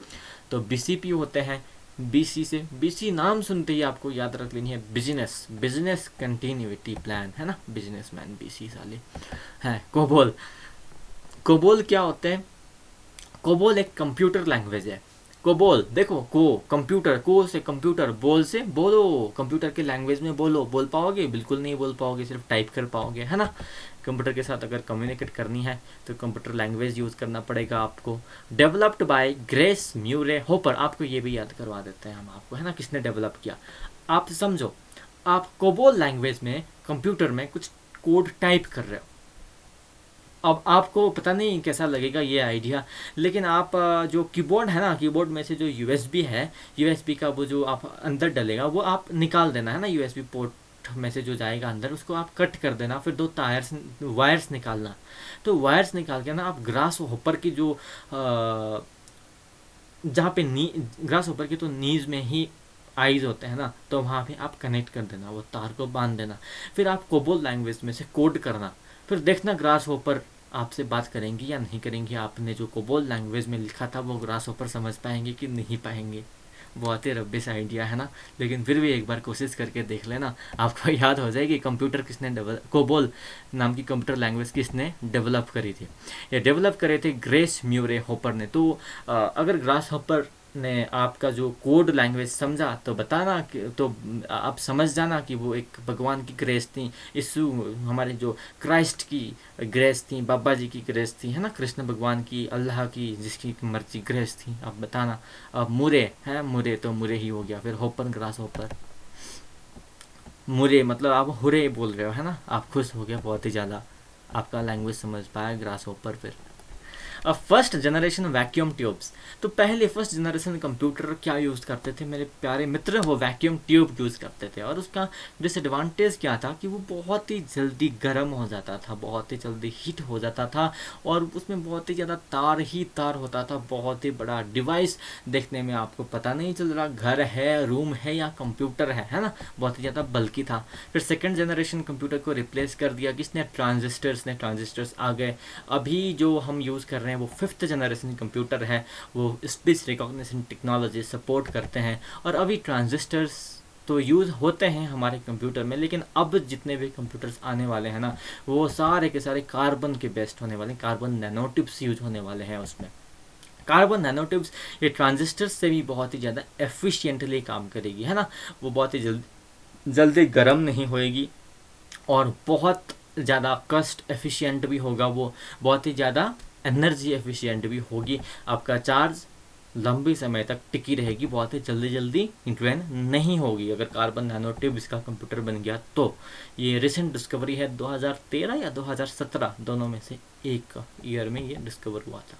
तो बीसीपी होते हैं। बीसी से, बीसी नाम सुनते ही आपको याद रख लेनी है बिजनेस कंटिन्यूटी प्लान, है ना। बिजनेसमैन बीसी साले हैं। कोबोल, कोबोल क्या होते हैं? कोबोल एक कंप्यूटर लैंग्वेज है। कोबोल देखो, कंप्यूटर, को से कंप्यूटर, बोल से बोलो, कंप्यूटर के लैंग्वेज में बोल पाओगे? बिल्कुल नहीं बोल पाओगे, सिर्फ टाइप कर पाओगे, है ना। कंप्यूटर के साथ अगर कम्युनिकेट करनी है तो कंप्यूटर लैंग्वेज यूज़ करना पड़ेगा आपको। डेवलप्ड बाय ग्रेस म्यूरे होपर, आपको ये भी याद करवा देते हैं हम आपको, है ना, किसने डेवलप किया। आप समझो, आप कोबोल लैंग्वेज में कंप्यूटर में कुछ कोड टाइप कर रहे हो। अब आपको पता नहीं कैसा लगेगा ये आइडिया, लेकिन आप जो कीबोर्ड है ना, कीबोर्ड में से जो यूएसबी है, यूएसबी का वो जो आप अंदर डलेगा वो आप निकाल देना, है ना। यूएसबी पोर्ट में से जो जाएगा अंदर उसको आप कट कर देना, फिर दो वायर्स निकालना। तो वायर्स निकाल के ना आप ग्रास होपर की जो जहाँ पे ग्रास होपर की तो नीज में ही आईज होते हैं ना, तो वहाँ पे आप कनेक्ट कर देना, वो तार को बांध देना। फिर आप कोबोल लैंग्वेज में से कोड करना, फिर देखना ग्रास होपर आपसे बात करेंगी या नहीं करेंगी। आपने जो कोबोल लैंग्वेज में लिखा था वो ग्रास होपर समझ पाएंगे कि नहीं पाएंगे। बहुत ही रब्बिश आइडिया है ना, लेकिन फिर भी एक बार कोशिश करके देख लेना, आपको याद हो जाएगी कंप्यूटर किसने कोबोल नाम की कंप्यूटर लैंग्वेज किसने डेवलप करी थी। ये डेवलप करे थे ग्रेस म्यूरे होपर ने। तो अगर ग्रास होपर ने आपका जो कोड लैंग्वेज समझा तो बताना कि, तो आप समझ जाना कि वो एक भगवान की ग्रेस थी, यीशु हमारे जो क्राइस्ट की ग्रेस थी, बाबा जी की ग्रेस थी, है ना, कृष्ण भगवान की, अल्लाह की जिसकी मर्जी ग्रेस थी। आप बताना। अब मुरे है, मुरे तो मुरे ही हो गया। फिर होपर, ग्रास होपर, मुरे मतलब आप हुरे बोल रहे हो, है ना। आप खुश हो गया बहुत ही ज़्यादा, आपका लैंग्वेज समझ पाया ग्रास होपर। फिर अब फर्स्ट जनरेशन वैक्यूम ट्यूब्स। तो पहले फर्स्ट जनरेशन कंप्यूटर क्या यूज़ करते थे मेरे प्यारे मित्र? वो वैक्यूम ट्यूब यूज़ करते थे। और उसका डिसएडवांटेज क्या था कि वो बहुत ही जल्दी गर्म हो जाता था, बहुत ही जल्दी हीट हो जाता था, और उसमें बहुत ही ज़्यादा तार ही तार होता था। बहुत ही बड़ा डिवाइस, देखने में आपको पता नहीं चल रहा घर है, रूम है या कंप्यूटर है ना। बहुत ही ज़्यादा बल्कि था। फिर सेकेंड जनरेशन कंप्यूटर को रिप्लेस कर दिया किसने? ट्रांजिस्टर्स ने। ट्रांजिस्टर्स आ गए। अभी जो हम यूज़ कर रहे हैं वो फिफ्थ जनरेशन कंप्यूटर है, वो स्पीच रिकॉग्निशन टेक्नोलॉजी सपोर्ट करते हैं। और अभी ट्रांजिस्टर्स तो यूज़ होते हैं हमारे कंप्यूटर में, लेकिन अब जितने भी कंप्यूटर्स आने वाले हैं ना, वो सारे के सारे कार्बन के बेस्ड होने वाले हैं। कार्बन नैनोटिप्स यूज होने वाले हैं उसमें। कार्बन नैनोटिप्स ये ट्रांजिस्टर्स से भी बहुत ही ज़्यादा एफिशिएंटली काम करेगी, है ना। वो बहुत ही जल्दी गर्म नहीं होएगी, और बहुत ज़्यादा कस्ट एफिशिएंट भी होगा। वो बहुत ही ज़्यादा एनर्जी एफिशिएंट भी होगी। आपका चार्ज लंबी समय तक टिकी रहेगी, बहुत ही जल्दी ड्रेन नहीं होगी अगर कार्बन नैनो ट्यूब इसका कंप्यूटर बन गया तो। ये रिसेंट डिस्कवरी है, 2013 या 2017 दोनों में से एक ईयर में ये डिस्कवर हुआ था।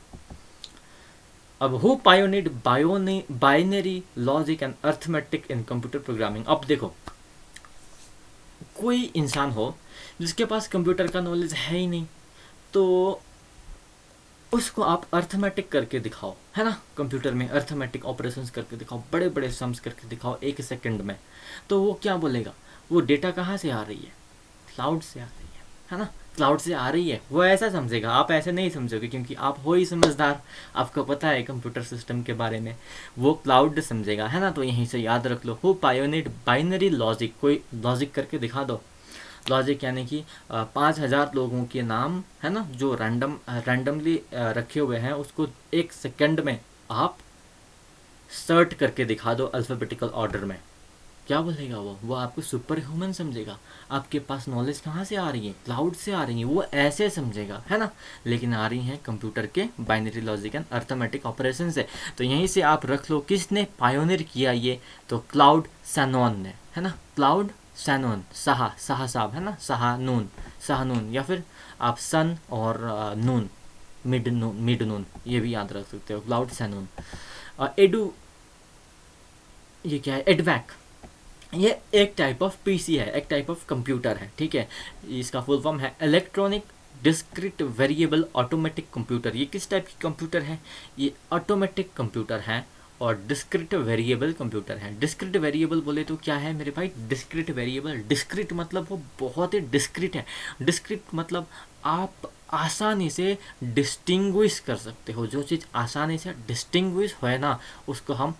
अब who pioneered binary logic and arithmetic in computer programming. अब देखो, कोई इंसान हो जिसके पास कंप्यूटर का नॉलेज है ही नहीं, तो उसको आप अर्थमेटिक करके दिखाओ, है ना, कंप्यूटर में अर्थमेटिक ऑपरेशंस करके दिखाओ, बड़े बड़े सम्स करके दिखाओ 1 सेकंड में, तो वो क्या बोलेगा, वो डेटा कहाँ से आ रही है, क्लाउड से आ रही है ना, क्लाउड से आ रही है, वो ऐसा समझेगा। आप ऐसे नहीं समझोगे क्योंकि आप हो ही समझदार, आपको पता है कंप्यूटर सिस्टम के बारे में, वो क्लाउड समझेगा, है ना। तो यहीं से याद रख लो, हु पायोनियर्ड बाइनरी लॉजिक, कोई लॉजिक करके दिखा दो। लॉजिक यानी कि 5,000 लोगों के नाम, है ना, जो रैंडमली रखे हुए हैं, उसको 1 सेकंड में आप सर्ट करके दिखा दो अल्फ़ाबेटिकल ऑर्डर में। क्या बोलेगा वो आपको सुपर ह्यूमन समझेगा। आपके पास नॉलेज कहाँ से आ रही है, क्लाउड से आ रही है, वो ऐसे समझेगा, है ना, लेकिन आ रही हैं कंप्यूटर के binary logic and arithmetic operation से। तो यहीं से आप रख लो किसने पायोनियर किया ये, तो क्लाउड सैनॉन ने, है ना, क्लाउड सैनॉन, साहा साहब, है ना, शाहनून, या फिर आप सन और नून, मिड नून, ये भी याद रख सकते हो, क्लाउड सैनून। एडू, ये क्या है, एडवैक, ये एक टाइप ऑफ पीसी है, एक टाइप ऑफ कंप्यूटर है, ठीक है। इसका फुल फॉर्म है electronic discrete variable automatic computer. ये किस टाइप की कंप्यूटर है, ये ऑटोमेटिक कंप्यूटर है और डिस्क्रीट वेरिएबल कंप्यूटर है। डिस्क्रीट वेरिएबल बोले तो क्या है मेरे भाई, डिस्क्रीट वेरिएबल, डिस्क्रीट मतलब वो बहुत ही डिस्क्रीट है। डिस्क्रीट मतलब आप आसानी से डिस्टिंग्विश कर सकते हो, जो चीज़ आसानी से डिस्टिंग्विश है ना, उसको हम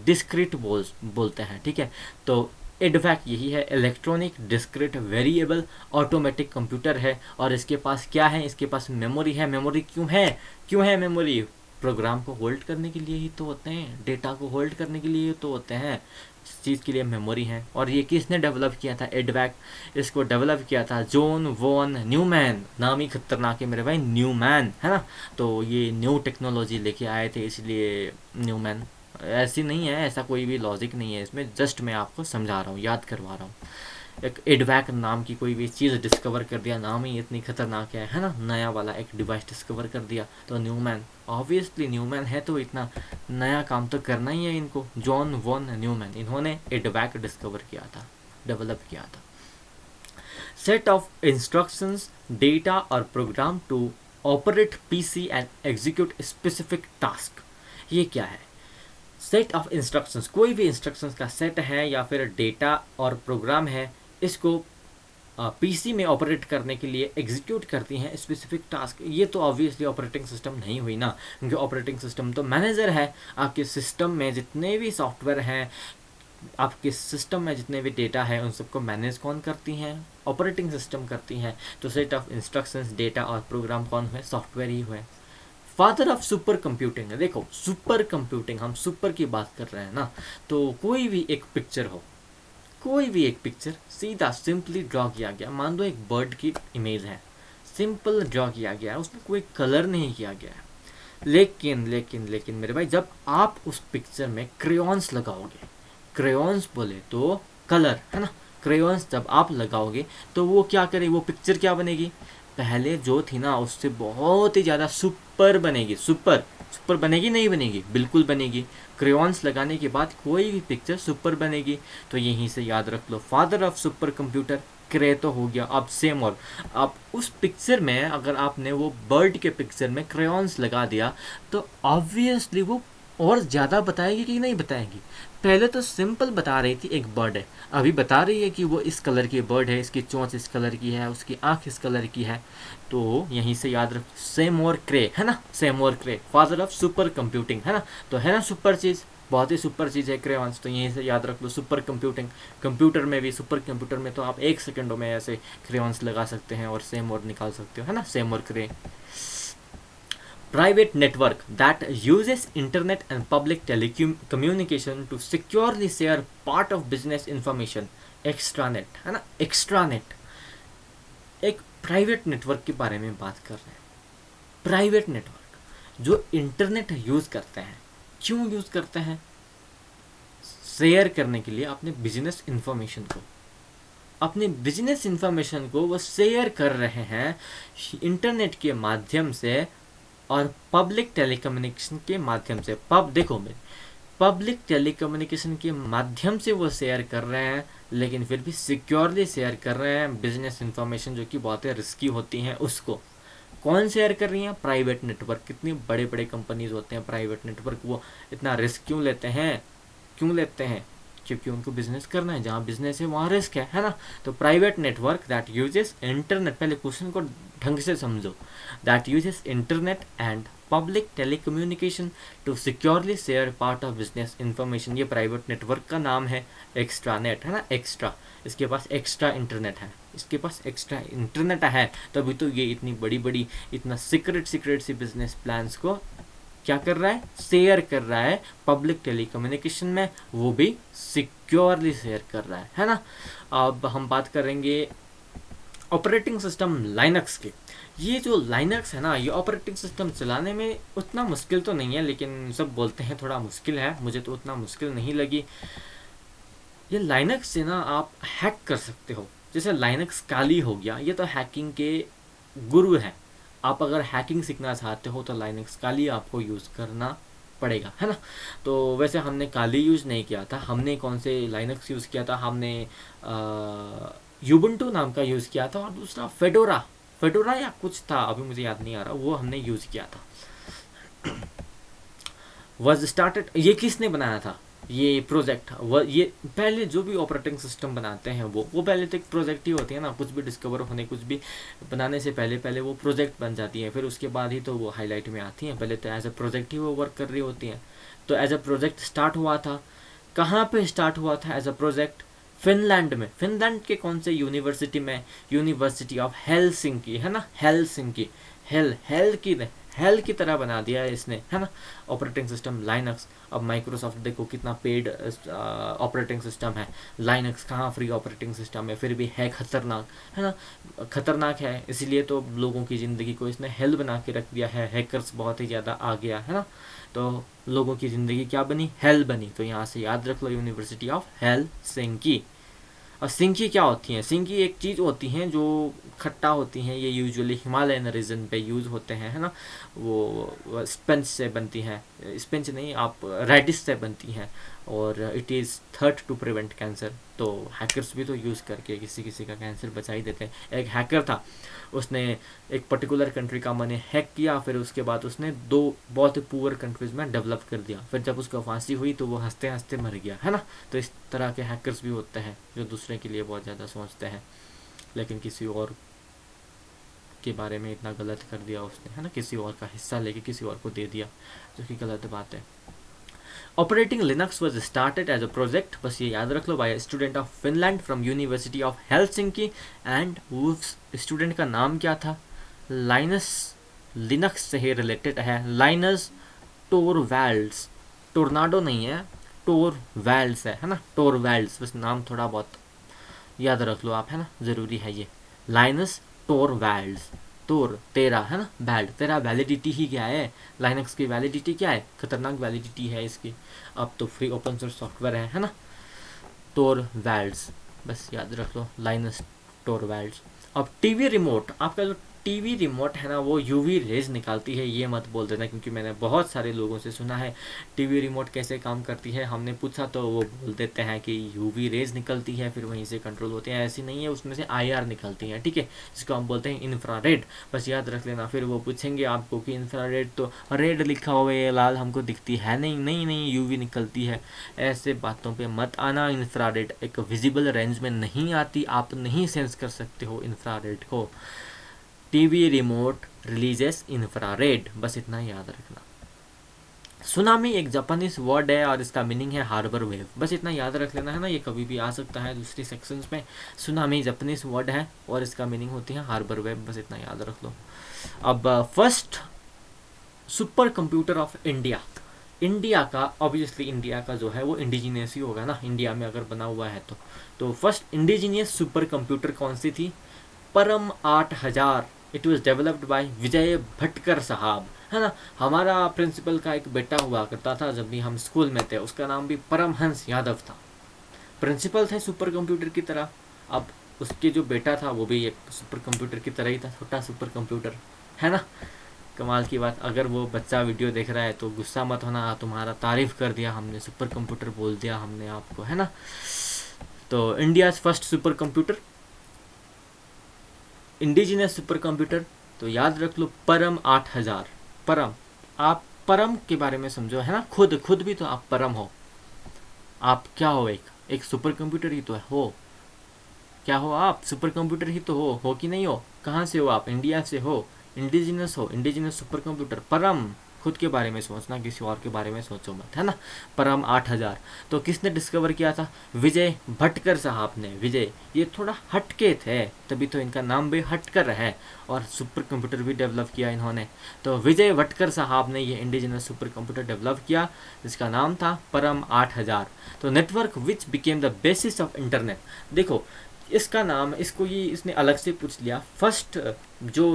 डिस्क्रीट बोलते हैं, ठीक है। तो एडवैक यही है, electronic discrete variable automatic computer है। और इसके पास क्या है, इसके पास मेमोरी है। मेमोरी क्यों है मेमोरी, प्रोग्राम को होल्ड करने के लिए ही तो होते हैं, डेटा को होल्ड करने के लिए तो होते हैं, इस चीज़ के लिए मेमोरी है। और ये किसने डेवलप किया था, एडवैक, इसको डेवलप किया था जॉन वॉन न्यूमैन, नाम ही खतरनाक है मेरे भाई, न्यूमैन, है ना। तो ये न्यू टेक्नोलॉजी लेके आए थे, इसलिए न्यूमैन। ऐसी नहीं है, ऐसा कोई भी लॉजिक नहीं है इसमें, जस्ट मैं आपको समझा रहा हूँ, याद करवा रहा हूँ। एक एडवैक नाम की कोई भी चीज़ डिस्कवर कर दिया, नाम ही इतनी खतरनाक है ना, नया वाला एक डिवाइस डिस्कवर कर दिया, तो न्यूमैन, ऑब्वियसली न्यूमैन है तो इतना नया काम तो करना ही है इनको। जॉन वॉन न्यूमैन, इन्होंने एडवैक डिस्कवर किया था, डेवलप किया था। सेट ऑफ इंस्ट्रक्शंस, डेटा और program to operate PC and execute specific task. ये क्या है, सेट ऑफ इंस्ट्रक्शंस, कोई भी इंस्ट्रक्शंस का सेट है या फिर डेटा और प्रोग्राम है, इसको पीसी में ऑपरेट करने के लिए एग्जीक्यूट करती हैं स्पेसिफिक टास्क। ये तो ऑब्वियसली ऑपरेटिंग सिस्टम नहीं हुई ना, क्योंकि ऑपरेटिंग सिस्टम तो मैनेजर है। आपके सिस्टम में जितने भी सॉफ्टवेयर हैं, आपके सिस्टम में जितने भी डेटा है, उन सबको मैनेज कौन करती हैं, ऑपरेटिंग सिस्टम करती हैं। तो सेट ऑफ इंस्ट्रक्शंस, डेटा और प्रोग्राम कौन हुए, सॉफ्टवेयर ही हुए। फादर ऑफ सुपर कंप्यूटिंग है, देखो सुपर कंप्यूटिंग, हम सुपर की बात कर रहे हैं ना, तो कोई भी एक पिक्चर हो, कोई भी एक पिक्चर सीधा सिंपली ड्रॉ किया गया, मान लो एक बर्ड की इमेज है, सिंपल ड्रॉ किया गया है, उसमें कोई कलर नहीं किया गया है। लेकिन लेकिन लेकिन मेरे भाई, जब आप उस पिक्चर में क्रेयॉन्स लगाओगे, क्रेयॉन्स बोले तो कलर, है ना, क्रेयॉन्स जब आप लगाओगे तो वो क्या करे, वो पिक्चर क्या बनेगी, पहले जो थी ना उससे बहुत ही ज़्यादा सुपर बनेगी। सुपर बनेगी, नहीं बनेगी, बिल्कुल बनेगी। क्रेयॉन्स लगाने के बाद कोई भी पिक्चर सुपर बनेगी। तो यहीं से याद रख लो, फादर ऑफ सुपर कंप्यूटर क्रे तो हो गया। अब सेम, और अब उस पिक्चर में अगर आपने वो बर्ड के पिक्चर में क्रेयॉन्स लगा दिया तो ऑब्वियसली वो और ज़्यादा बताएगी कि नहीं बताएगी। पहले तो सिंपल बता रही थी एक बर्ड है, अभी बता रही है कि वो इस कलर की बर्ड है, इसकी चोंच इस कलर की है, उसकी आँख इस कलर की है। तो यहीं से याद रख, सेम और क्रे, है ना, सेम और क्रे, फादर ऑफ सुपर कंप्यूटिंग, है ना। तो है ना सुपर चीज़, बहुत ही सुपर चीज़ है क्रेयॉन्स। तो यहीं से याद रख लो सुपर कंप्यूटिंग। कंप्यूटर में भी, सुपर कंप्यूटर में तो आप 1 सेकंडों में ऐसे क्रेयॉन्स लगा सकते हैं और सेम और निकाल सकते हो, है ना, सेम और क्रे। Private network that uses internet and public telecommunication to securely share part of business information, extranet, है ना, extranet। एक प्राइवेट नेटवर्क के बारे में बात कर रहे हैं। प्राइवेट नेटवर्क जो इंटरनेट यूज़ करते हैं, क्यों यूज़ करते हैं, शेयर करने के लिए अपने बिजनेस इंफॉर्मेशन को, अपने बिजनेस इंफॉर्मेशन को वो शेयर कर रहे हैं इंटरनेट के माध्यम से और पब्लिक टेलीकम्युनिकेशन के माध्यम से। देखो पब्लिक टेलीकम्युनिकेशन के माध्यम से वो शेयर कर रहे हैं, लेकिन फिर भी सिक्योरली शेयर कर रहे हैं बिजनेस इंफॉर्मेशन जो कि बहुत ही रिस्की होती हैं उसको। कौन शेयर कर रही हैं? Private network. कितनी बड़े बड़े कंपनीज होते हैं प्राइवेट नेटवर्क, वो इतना रिस्क क्यों लेते हैं? क्यों लेते हैं? क्योंकि उनको बिजनेस करना है, जहाँ बिजनेस है वहाँ रिस्क है ना। तो private network that uses internet, पहले क्वेश्चन को ढंग से समझो, that uses internet and public telecommunication to securely share part of business information. ये प्राइवेट नेटवर्क का नाम है एक्स्ट्रा नेट, है ना, एक्स्ट्रा। इसके पास एक्स्ट्रा इंटरनेट है, इसके पास एक्स्ट्रा इंटरनेट है, तभी तो ये इतनी बड़ी बड़ी, इतना सीक्रेट सी बिजनेस प्लान्स को क्या कर रहा है? शेयर कर रहा है पब्लिक टेलीकम्युनिकेशन में, वो भी सिक्योरली शेयर कर रहा है ना। अब हम बात करेंगे ऑपरेटिंग सिस्टम लाइनक्स के। ये जो लाइनक्स है ना, ये ऑपरेटिंग सिस्टम चलाने में उतना मुश्किल तो नहीं है, लेकिन सब बोलते हैं थोड़ा मुश्किल है, मुझे तो उतना मुश्किल नहीं लगी। ये लाइनक्स से ना आप हैक कर सकते हो, जैसे लाइनक्स काली हो गया, ये तो हैकिंग के गुरु हैं। आप अगर हैकिंग सीखना चाहते हो तो लाइनक्स काली आपको यूज़ करना पड़ेगा, है ना। तो वैसे हमने काली यूज़ नहीं किया था, हमने कौन से लाइनक्स यूज़ किया था, हमने यूबुंटू नाम का यूज़ किया था, और दूसरा फेडोरा, फेडोरा या कुछ था, अभी मुझे याद नहीं आ रहा, वो हमने यूज़ किया था। वॉज स्टार्टेड, ये किसने बनाया था? ये प्रोजेक्ट, ये पहले जो भी ऑपरेटिंग सिस्टम बनाते हैं वो पहले तो एक प्रोजेक्ट ही होती है ना। कुछ भी डिस्कवर होने, कुछ भी बनाने से पहले वो प्रोजेक्ट बन जाती है, फिर उसके बाद ही तो वो हाईलाइट में आती हैं। पहले तो एज अ प्रोजेक्ट ही वो वर्क कर रही होती हैं। तो एज अ प्रोजेक्ट स्टार्ट हुआ था। कहाँ पे स्टार्ट हुआ था एज अ प्रोजेक्ट? फिनलैंड में। फिनलैंड के कौन से यूनिवर्सिटी में? यूनिवर्सिटी ऑफ हेलसिंकी, है ना, हेलसिंकी। हेल की तरह बना दिया है इसने, है ना, ऑपरेटिंग सिस्टम लाइनक्स। अब माइक्रोसॉफ्ट देखो कितना पेड ऑपरेटिंग सिस्टम है, लाइनक्स कहाँ फ्री ऑपरेटिंग सिस्टम है, फिर भी है खतरनाक, है ना। खतरनाक है इसीलिए तो लोगों की ज़िंदगी को इसने हेल बना के रख दिया है, हैकर्स बहुत ही ज़्यादा आ गया, है ना। तो लोगों की ज़िंदगी क्या बनी? हेल बनी। तो यहाँ से याद रख लो, यूनिवर्सिटी ऑफ हेलसिंकी। और सिंकी क्या होती हैं? सिंकी एक चीज़ होती हैं जो खट्टा होती हैं, ये यूजुअली हिमालयन रीजन पे यूज़ होते हैं, है ना। वो स्पंज से बनती हैं, स्पंज नहीं, आप रेडिश से बनती हैं, और it is third to prevent cancer. तो हैकर्स भी तो यूज़ करके किसी किसी का कैंसर बचा ही देते हैं। एक हैकर था, उसने एक पर्टिकुलर कंट्री का मनी हैक किया, फिर उसके बाद उसने 2 बहुत ही पुअर कंट्रीज़ में डेवलप कर दिया। फिर जब उसको फांसी हुई तो वो हंसते हंसते मर गया, है ना। तो इस तरह के हैकर्स भी होते हैं जो दूसरे के लिए बहुत ज़्यादा सोचते हैं, लेकिन किसी और के बारे में इतना गलत कर दिया उसने, है ना, किसी और का हिस्सा लेके किसी और को दे दिया, जो कि गलत बात है। Operating Linux was started as a project, बस ये याद रख लो, by student of Finland from University of Helsinki, and उस स्टूडेंट का नाम क्या था? लाइनस, लिनक्स से ही रिलेटेड है, लाइनस टोरवैल्ड्स। टोर्नाडो नहीं है, टोरवैल्ड्स है ना, टोरवैल्ड्स, बस नाम थोड़ा बहुत याद रख लो आप, है ना, ज़रूरी है ये। लाइनस टोरवैल्ड्स, टोर तेरा, है ना, वैल्ड, तेरा वैलिडिटी ही क्या है? लाइनक्स की वैलिडिटी क्या है? खतरनाक वैलिडिटी है इसकी। अब तो फ्री ओपन सोर्स सॉफ्टवेयर है ना। टोरवैल्ड्स, बस याद रख लो, लाइनस टोरवैल्ड्स। अब टीवी रिमोट, आपका जो टीवी रिमोट है ना, वो यूवी रेज निकालती है, ये मत बोल देना, क्योंकि मैंने बहुत सारे लोगों से सुना है टीवी रिमोट कैसे काम करती है, हमने पूछा तो वो बोल देते हैं कि यूवी रेज निकलती है, फिर वहीं से कंट्रोल होते हैं। ऐसी नहीं है, उसमें से आईआर निकलती है, ठीक है, जिसको हम बोलते हैं इंफ्रारेड, बस याद रख लेना। फिर वो पूछेंगे आपको कि इंफ्रारेड तो रेड लिखा हुआ है, लाल हमको दिखती है नहीं, नहीं नहीं यूवी निकलती है, ऐसे बातों पे मत आना। इंफ्रारेड एक विजिबल रेंज में नहीं आती, आप नहीं सेंस कर सकते हो इंफ्रारेड को। टीवी रिमोट रिलीजेस इंफ्रारेड, बस इतना याद रखना। सुनामी एक जापानीज वर्ड है और इसका मीनिंग है हार्बर वेव, बस इतना याद रख लेना, है ना, ये कभी भी आ सकता है दूसरी सेक्शंस में। सुनामी जापानीज वर्ड है और इसका मीनिंग होती है हार्बर वेव, बस इतना याद रख लो। अब first super computer of India, India का, ऑब्वियसली इंडिया का जो है वो इंडिजीनियस ही होगा ना, इंडिया में अगर बना हुआ है तो फर्स्ट इंडिजीनियस सुपर कंप्यूटर कौन सी थी? परम 8000। It was developed by Vijay Bhatkar साहब, है ना। हमारा प्रिंसिपल का एक बेटा हुआ करता था जब भी हम स्कूल में थे, उसका नाम भी परमहंस यादव था, प्रिंसिपल थे सुपर कंप्यूटर की तरह। अब उसके जो बेटा था वो भी एक सुपर कंप्यूटर की तरह ही था, छोटा सुपर कंप्यूटर, है ना। कमाल की बात, अगर वो बच्चा वीडियो देख रहा है तो गुस्सा मत होना, तुम्हारा तारीफ कर दिया हमने, सुपर कंप्यूटर बोल दिया हमने आपको, है ना। तो India first super computer, indigenous super computer, तो याद रख लो परम 8000। परम, आप परम के बारे में समझो, है ना। खुद भी तो आप परम हो। आप क्या हो, एक सुपर कंप्यूटर ही तो हो। क्या हो आप, सुपर कंप्यूटर ही तो हो कि नहीं हो। कहाँ से हो आप, इंडिया से हो, इंडिजिनस हो, इंडिजिनस सुपर कंप्यूटर। परम, खुद के बारे में सोचना, किसी और के बारे में सोचो मत, है ना। परम 8000 तो किसने डिस्कवर किया था, विजय भटकर साहब ने। विजय ये थोड़ा हटके थे, तभी तो इनका नाम भी हटकर है, और सुपर कंप्यूटर भी डेवलप किया इन्होंने। तो विजय भटकर साहब ने ये इंडिजिनस सुपर कंप्यूटर डेवलप किया, जिसका नाम था परम 8000। तो network which became the basis of internet. देखो इसका नाम, इसको ये इसने अलग से पूछ लिया। फर्स्ट जो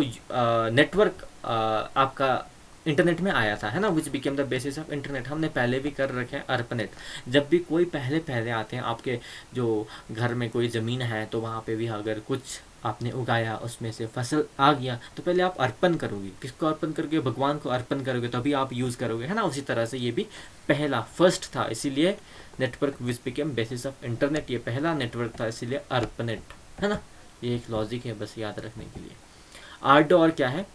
नेटवर्क आपका इंटरनेट में आया था, है ना, which became the basis of internet, हमने पहले भी कर रखे हैं अर्पनेट। जब भी कोई पहले आते हैं आपके जो घर में कोई ज़मीन है, तो वहाँ पे भी अगर कुछ आपने उगाया, उसमें से फसल आ गया, तो पहले आप अर्पण करोगे। किसको अर्पण करोगे, भगवान को अर्पण करोगे, तभी आप यूज़ करोगे, है ना। उसी तरह से ये भी पहला फर्स्ट था, इसीलिए network which became basis of internet, ये पहला नेटवर्क था, इसीलिए अर्पनेट, है ना। ये एक लॉजिक है बस याद रखने के लिए। आर्डो और क्या है,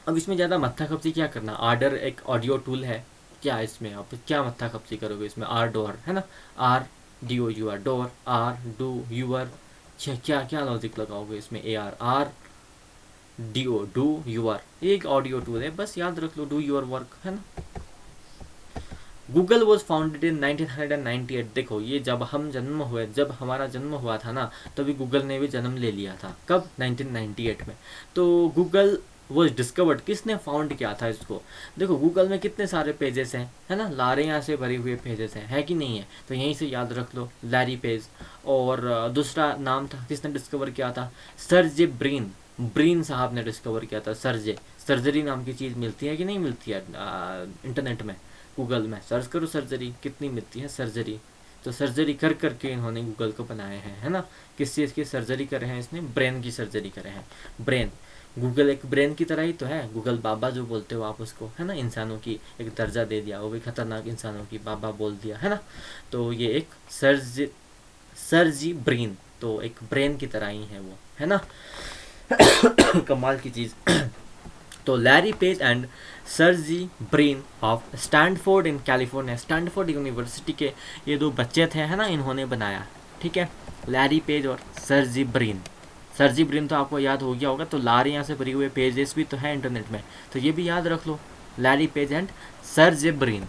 अब इसमें ज़्यादा मत्था खपची क्या करना। आर्डर एक ऑडियो टूल है, क्या इसमें आप क्या मत्था खपची करोगे, इसमें आर डोर, है ना, R D O U R, door, R do your, क्या क्या लॉजिक लगाओगे इसमें, A R, R D O, do your, एक ऑडियो टूल है, बस याद रख लो, डू यूर वर्क, है ना। Google was founded in 1998। देखो ये जब हमारा जन्म हुआ था ना, तभी गूगल ने भी जन्म ले लिया था। कब, 1998 में। तो गूगल वो डिस्कवर्ड, किसने फाउंड किया था इसको। देखो गूगल में कितने सारे पेजेस हैं, है ना, लारे यहाँ से भरी हुए पेजेस हैं, है कि नहीं है। तो यहीं से याद रख लो, लैरी पेज। और दूसरा नाम था, किसने डिस्कवर किया था, सर्जे ब्रीन साहब ने डिस्कवर किया था। सर्जरी नाम की चीज़ मिलती है कि नहीं मिलती है इंटरनेट में, गूगल में सर्च करो सर्जरी, कितनी मिलती है सर्जरी। तो सर्जरी कर करके इन्होंने गूगल को बनाए हैं, है ना। किस चीज़ की सर्जरी कर रहे हैं इसने, ब्रेन की सर्जरी कर रहे हैं। ब्रेन, गूगल एक ब्रेन की तरह ही तो है। गूगल बाबा जो बोलते हो आप उसको, है ना, इंसानों की एक दर्जा दे दिया, वो भी खतरनाक इंसानों की बाबा बोल दिया, है ना। तो ये एक सर्जी ब्रेन, तो एक ब्रेन की तरह ही है वो, है ना। कमाल की चीज़। तो Larry Page and Sergey Brin of Stanford in California, Stanford University के ये दो बच्चे थे, है ना, इन्होंने बनाया, ठीक है। लैरी पेज और सर्जी ब्रेन तो आपको याद हो गया होगा। तो लारे यहाँ से भरी हुए पेजेस भी तो है इंटरनेट में, तो ये भी याद रख लो, Larry Page and Sergey Brin.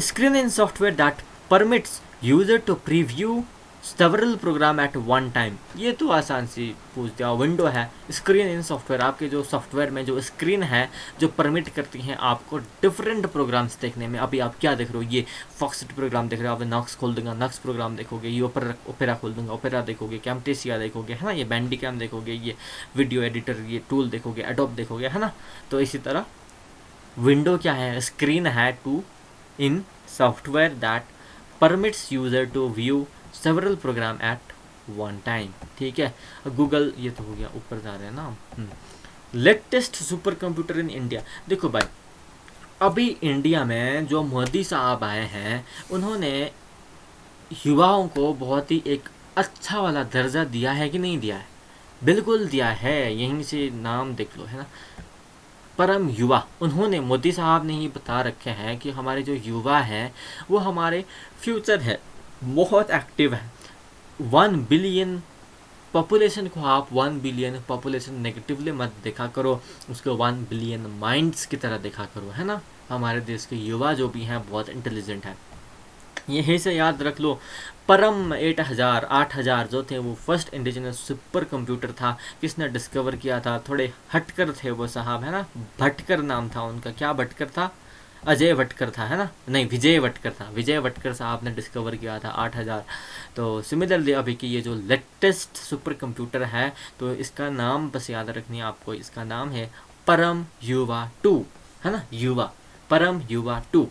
Screen in software that permits user to preview several program at one time, ये तो आसान सी पूछ दिया। विंडो है, स्क्रीन इन सॉफ्टवेयर, आपके जो सॉफ्टवेयर में जो स्क्रीन है जो परमिट करती हैं आपको डिफरेंट प्रोग्राम्स देखने में। अभी आप क्या देख रहे हो, ये फॉक्सट प्रोग्राम देख रहे हो, आप नक्स खोल दूंगा, नक्स प्रोग्राम देखोगे, ये ओपेरा खोल दूंगा, ओपेरा देखोगे, कैमटेसिया देखोगे, है ना, ये बैंडिकैम देखोगे, ये वीडियो एडिटर ये टूल देखोगे, एडोब देखोगे, है ना। तो इसी तरह विंडो क्या है, स्क्रीन है to in software that permits user to view several program at one time, ठीक है। गूगल, ये तो हो गया, ऊपर जा रहे हैं ना। Latest super computer in India, देखो भाई अभी इंडिया में जो मोदी साहब आए हैं, उन्होंने युवाओं को बहुत ही एक अच्छा वाला दर्जा दिया है कि नहीं दिया है, बिल्कुल दिया है। यहीं से नाम देख लो, है ना, परम युवा। उन्होंने, मोदी साहब ने ही बता रखे हैं कि हमारे जो युवा हैं वो हमारे फ्यूचर है, बहुत एक्टिव है। 1 बिलियन पॉपुलेशन को आप 1 बिलियन पॉपुलेशन नेगेटिवली मत देखा करो, उसको 1 बिलियन माइंड्स की तरह देखा करो, है ना। हमारे देश के युवा जो भी हैं बहुत इंटेलिजेंट है, यहीं से याद रख लो। परम 8000 जो थे वो फर्स्ट इंडिजिनस सुपर कंप्यूटर था। किसने डिस्कवर किया था, थोड़े हटकर थे वो साहब, है ना, भटकर नाम था उनका। क्या भटकर था, अजय भटकर था, है ना, नहीं विजय भटकर था। विजय भटकर साहब ने डिस्कवर किया था 8000। तो सिमिलरली अभी की ये जो लेटेस्ट सुपर कंप्यूटर है, तो इसका नाम बस याद रखनी है आपको, इसका नाम है परम युवा 2, है ना, युवा, परम युवा 2।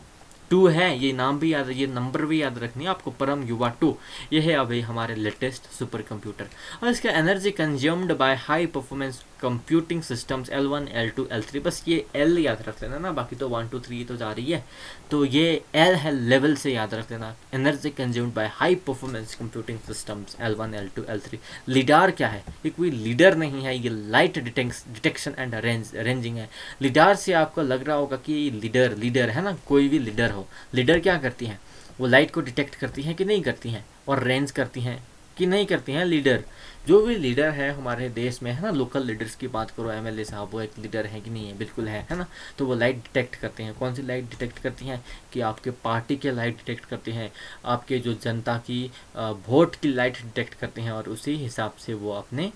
2 है, ये नाम भी याद, ये नंबर भी याद रखनी है आपको, परम युवा 2, ये है अभी हमारे लेटेस्ट सुपर कंप्यूटर। और इसका energy consumed by high performance computing systems L1 L2 L3, बस ये L याद रख लेना ना, बाकी तो 1 2 3 तो जा रही है, तो ये L है, लेवल से याद रख लेना। Energy consumed by high performance computing systems L1 L2 L3। लीडार क्या है, ये कोई लीडर नहीं है, ये लाइट डिटेक्शन एंड रेंजिंग है। लीडार से आपको लग रहा होगा कि लीडर है ना, कोई भी लीडर हो, लीडर क्या करती हैं, वो लाइट को डिटेक्ट करती हैं कि नहीं करती हैं, और रेंज करती हैं कि नहीं करती हैं। लीडर, जो भी लीडर है हमारे देश में है ना, लोकल लीडर्स की बात करो, एमएलए साहब, वो एक लीडर है कि नहीं है, बिल्कुल है ना। तो वो लाइट डिटेक्ट करते हैं, कौन सी लाइट डिटेक्ट करती हैं, कि आपके पार्टी के लाइट डिटेक्ट करती हैं, आपके जो जनता की वोट की लाइट डिटेक्ट करते हैं, और उसी हिसाब से वो अपने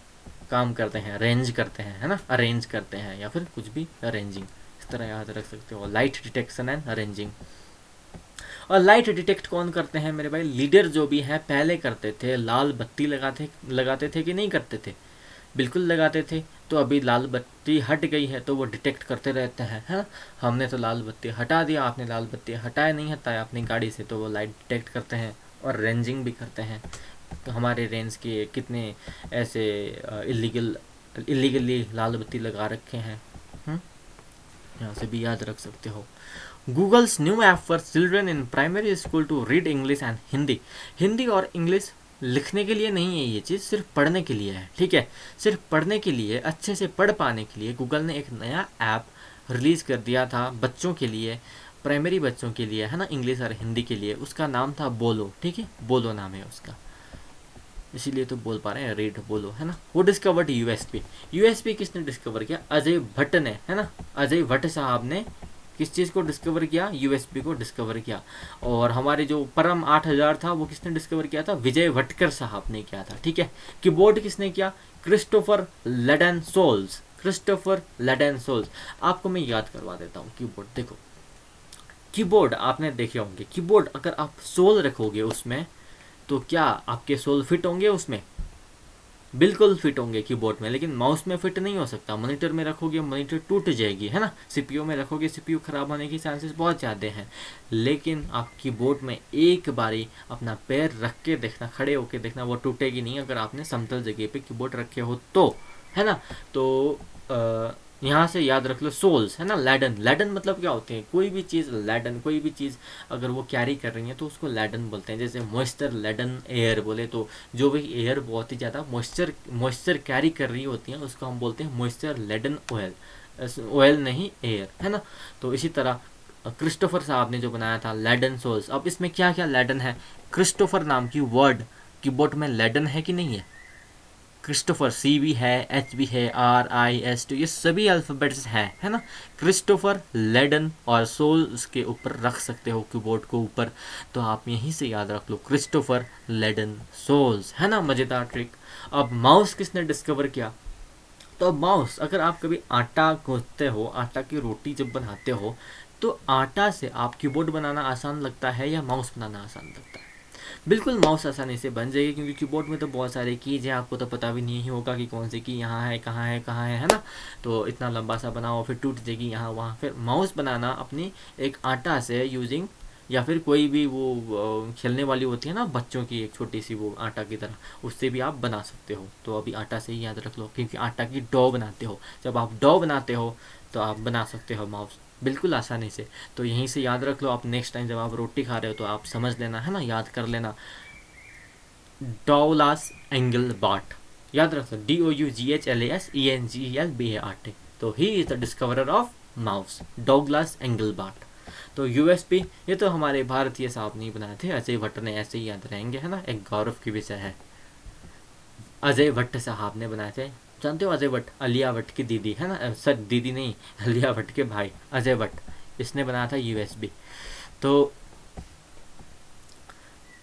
काम करते हैं, रेंज करते हैं, है ना, अरेंज करते हैं, या फिर कुछ भी अरेंजिंग, इस तरह याद रख सकते हो, लाइट डिटेक्शन एंड अरेंजिंग। और लाइट डिटेक्ट कौन करते हैं मेरे भाई, लीडर जो भी हैं पहले करते थे, लाल बत्ती लगाते थे कि नहीं करते थे, बिल्कुल लगाते थे। तो अभी लाल बत्ती हट गई है तो वो डिटेक्ट करते रहते हैं, है ना। हमने तो लाल बत्ती हटा दिया, आपने लाल बत्ती हटाया नहीं, हटाया अपनी गाड़ी से, तो वो लाइट डिटेक्ट करते हैं और रेंजिंग भी करते हैं। तो हमारे रेंज के कितने ऐसे इलीगली लाल बत्ती लगा रखे हैं, यहाँ से भी याद रख सकते हो। Google's new app for children in primary school to read English and Hindi. Hindi और इंग्लिश लिखने के लिए नहीं है ये चीज़, सिर्फ पढ़ने के लिए है, ठीक है। सिर्फ पढ़ने के लिए, अच्छे से पढ़ पाने के लिए गूगल ने एक नया ऐप रिलीज़ कर दिया था बच्चों के लिए, प्राइमरी बच्चों के लिए, है ना, इंग्लिश और हिंदी के लिए। उसका नाम था बोलो, ठीक है, बोलो नाम है उसका, इसीलिए तो बोल पा रहे हैं, रीड बोलो, है ना। वो डिस्कवर्ड यूएसपी किसने डिस्कवर किया, अजय भट्ट ने, है ना, अजय भट्ट साहब ने किस चीज़ को डिस्कवर किया, यूएसपी को डिस्कवर किया। और हमारे जो परम 8000 था वो किसने डिस्कवर किया था, विजय भटकर साहब ने किया था, ठीक है। कीबोर्ड किसने किया, क्रिस्टोफर लेडेनसोल्स, क्रिस्टोफर लेडेनसोल्स। आपको मैं याद करवा देता हूँ कीबोर्ड। देखो कीबोर्ड आपने देखे होंगे, कीबोर्ड अगर आप सोल रखोगे उसमें तो क्या आपके सोल फिट होंगे उसमें, बिल्कुल फिट होंगे कीबोर्ड में, लेकिन माउस में फिट नहीं हो सकता। मॉनिटर में रखोगे मॉनिटर टूट जाएगी, है ना। सीपीयू में रखोगे सीपीयू खराब होने की चांसेस बहुत ज़्यादा हैं। लेकिन आप कीबोर्ड में एक बारी अपना पैर रख के देखना, खड़े होके देखना, वो टूटेगी नहीं अगर आपने समतल जगह पे कीबोर्ड रखे हो तो, है ना। तो यहाँ से याद रख लो सोल्स, है ना। लैडन मतलब क्या होते हैं, कोई भी चीज़ लैडन, कोई भी चीज़ अगर वो कैरी कर रही है तो उसको लैडन बोलते हैं। जैसे मॉइस्चर लैडन एयर बोले तो जो भी एयर बहुत ही ज़्यादा मॉइस्चर कैरी कर रही होती है उसको हम बोलते हैं मॉइस्चर लैडन ऑयल नहीं एयर, है ना। तो इसी तरह क्रिस्टोफर साहब ने जो बनाया था लैडन सोल्स। अब इसमें क्या क्या लैडन है, क्रिस्टोफर नाम की वर्ड कीबोर्ड में लैडन है कि नहीं है, क्रिस्टोफर सी भी है, एच भी है, RIST, ये सभी अल्फ़ाबेट्स हैं, है ना। क्रिस्टोफर लेडन और सोल उसके ऊपर रख सकते हो कीबोर्ड को ऊपर, तो आप यहीं से याद रख लो क्रिस्टोफर लेडन सोल्स, है ना। मज़ेदार ट्रिक। अब माउस किसने डिस्कवर किया, तो अब माउस, अगर आप कभी आटा गूंथते हो, आटा की रोटी जब बनाते हो तो आटा से आप कीबोर्ड बनाना आसान लगता है या माउस बनाना आसान लगता है, बिल्कुल माउस आसानी से बन जाएगी, क्योंकि कीबोर्ड में तो बहुत सारे कीज हैं, आपको तो पता भी नहीं होगा कि कौन सी की यहाँ है, कहाँ है, कहाँ है ना। तो इतना लंबा सा बनाओ फिर टूट जाएगी यहाँ वहाँ। फिर माउस बनाना अपनी एक आटा से यूजिंग, या फिर कोई भी वो खेलने वाली होती है ना बच्चों की, एक छोटी सी वो आटा की तरह, उससे भी आप बना सकते हो। तो अभी आटा से ही याद रख लो, क्योंकि आटा की डो बनाते हो, जब आप डो बनाते हो तो आप बना सकते हो माउस बिल्कुल आसानी से। तो यहीं से याद रख लो, आप नेक्स्ट टाइम जब आप रोटी खा रहे हो तो आप समझ लेना, है ना, याद कर लेना। डॉगलास एंगलबार्ट, याद रखो, DOUGHLASENGELBART। तो he is the discoverer of mouse, Douglas Engelbart. तो यूएसपी ये तो हमारे भारतीय साहब नहीं बनाए थे, अजय भट्ट ने, ऐसे ही याद रहेंगे, है ना, एक गौरव की विषय है। अजय भट्ट साहब ने बनाए थे, जानते हो अजय भट्ट, आलिया भट्ट की दीदी, है ना, सर दीदी नहीं, आलिया भट्ट के भाई अजय भट्ट, इसने बनाया था यूएसबी। तो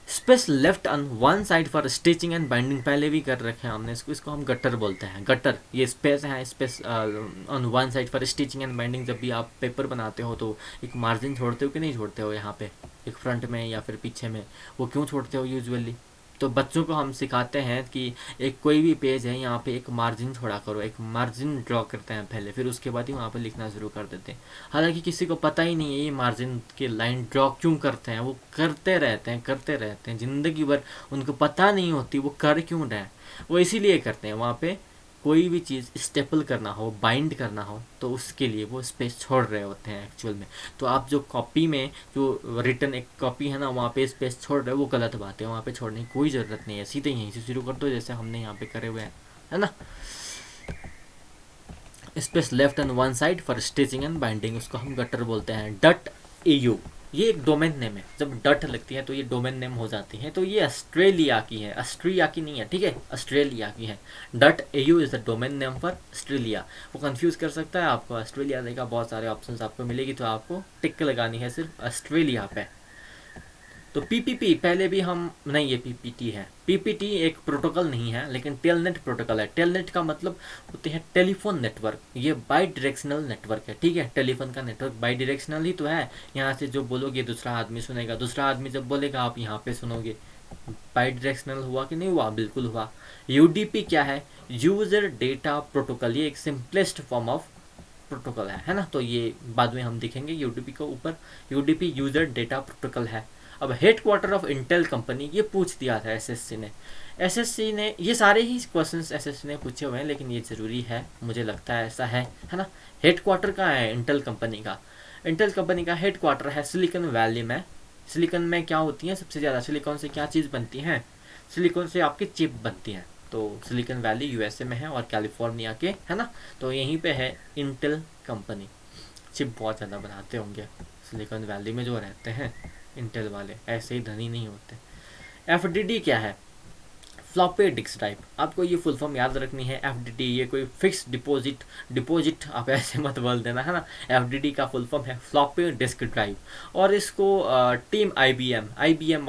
space left on one side for stitching and binding, पहले भी कर रखे हैं हमने इसको हम गटर बोलते हैं, गटर, ये स्पेस है, space on one side for stitching and binding. जब भी आप पेपर बनाते हो तो एक मार्जिन छोड़ते हो कि नहीं छोड़ते हो, यहाँ पे एक फ्रंट में या फिर पीछे में, वो क्यों छोड़ते हो यूजुअली, तो बच्चों को हम सिखाते हैं कि एक कोई भी पेज है, यहाँ पे एक मार्जिन छोड़ा करो, एक मार्जिन ड्रॉ करते हैं पहले, फिर उसके बाद ही वहाँ पे लिखना शुरू कर देते हैं। हालांकि किसी को पता ही नहीं है ये मार्जिन के लाइन ड्रॉ क्यों करते हैं, वो करते रहते हैं ज़िंदगी भर, उनको पता नहीं होती वो कर क्यों रहे हैं। वो इसीलिए करते हैं, वहाँ पे कोई भी चीज़ स्टेपल करना हो, बाइंड करना हो, तो उसके लिए वो स्पेस छोड़ रहे होते हैं एक्चुअल में। तो आप जो कॉपी में जो रिटर्न एक कॉपी है ना, वहाँ पे स्पेस छोड़ रहे हो, वो गलत बात है, वहाँ पे छोड़ने की कोई ज़रूरत नहीं है, सीधे यहीं से शुरू कर दो जैसे हमने यहाँ पे करे हुए हैं, है ना। Space left and one side for stitching and binding, उसको हम गटर बोलते हैं। डट EU, ये एक डोमेन नेम है, जब डट लगती है तो ये डोमेन नेम हो जाती है। तो ये ऑस्ट्रेलिया की है, ऑस्ट्रिया की नहीं है, ठीक है, ऑस्ट्रेलिया की है। डट EU is the domain name for Australia. वो कंफ्यूज कर सकता है आपको, ऑस्ट्रेलिया देगा, बहुत सारे ऑप्शंस आपको मिलेगी, तो आपको टिक लगानी है सिर्फ ऑस्ट्रेलिया पे। तो PPP पहले भी हम नहीं, ये PPT है। PPT एक प्रोटोकॉल नहीं है, लेकिन टेलनेट प्रोटोकॉल है। टेलनेट का मतलब होते हैं टेलीफोन नेटवर्क, ये बाई डायरेक्शनल नेटवर्क है, ठीक है। टेलीफोन का नेटवर्क बाई डायरेक्शनल ही तो है, यहाँ से जो बोलोगे दूसरा आदमी सुनेगा, दूसरा आदमी जब बोलेगा आप यहाँ पे सुनोगे। बाई डायरेक्शनल हुआ कि नहीं हुआ? बिल्कुल हुआ। UDP क्या है? यूजर डेटा प्रोटोकॉल, ये एक सिंपलेस्ट फॉर्म ऑफ प्रोटोकॉल है ना। तो ये बाद में हम दिखेंगे UDP को ऊपर। UDP यूजर डेटा प्रोटोकॉल है। अब हेडक्वार्टर ऑफ इंटेल कंपनी, ये पूछ दिया था SSC ने, ये सारे ही क्वेश्चंस SSC ने पूछे हुए हैं, लेकिन ये ज़रूरी है, मुझे लगता है ऐसा है ना। हेडक्वार्टर कहाँ है इंटेल कंपनी का? इंटेल कंपनी का हेडक्वार्टर है सिलिकॉन वैली में। सिलिकॉन में क्या होती है सबसे ज़्यादा, सिलिकॉन से क्या चीज़ बनती है? सिलिकॉन से आपकी चिप बनती है। तो सिलिकॉन वैली USA में है और कैलिफोर्निया के, है ना। तो यहीं पे है इंटेल कंपनी। चिप बहुत ज़्यादा बनाते होंगे सिलिकॉन वैली में जो रहते हैं इंटेल वाले, ऐसे ही धनी नहीं होते। FDD क्या है? फ्लॉपी डिस्क ड्राइव, आपको ये फुल फॉर्म याद रखनी है। FDD ये कोई फिक्स डिपॉजिट आप ऐसे मत बोल देना, है ना। FDD का फुल फॉर्म है फ्लॉपी डिस्क ड्राइव, और इसको टीम IBM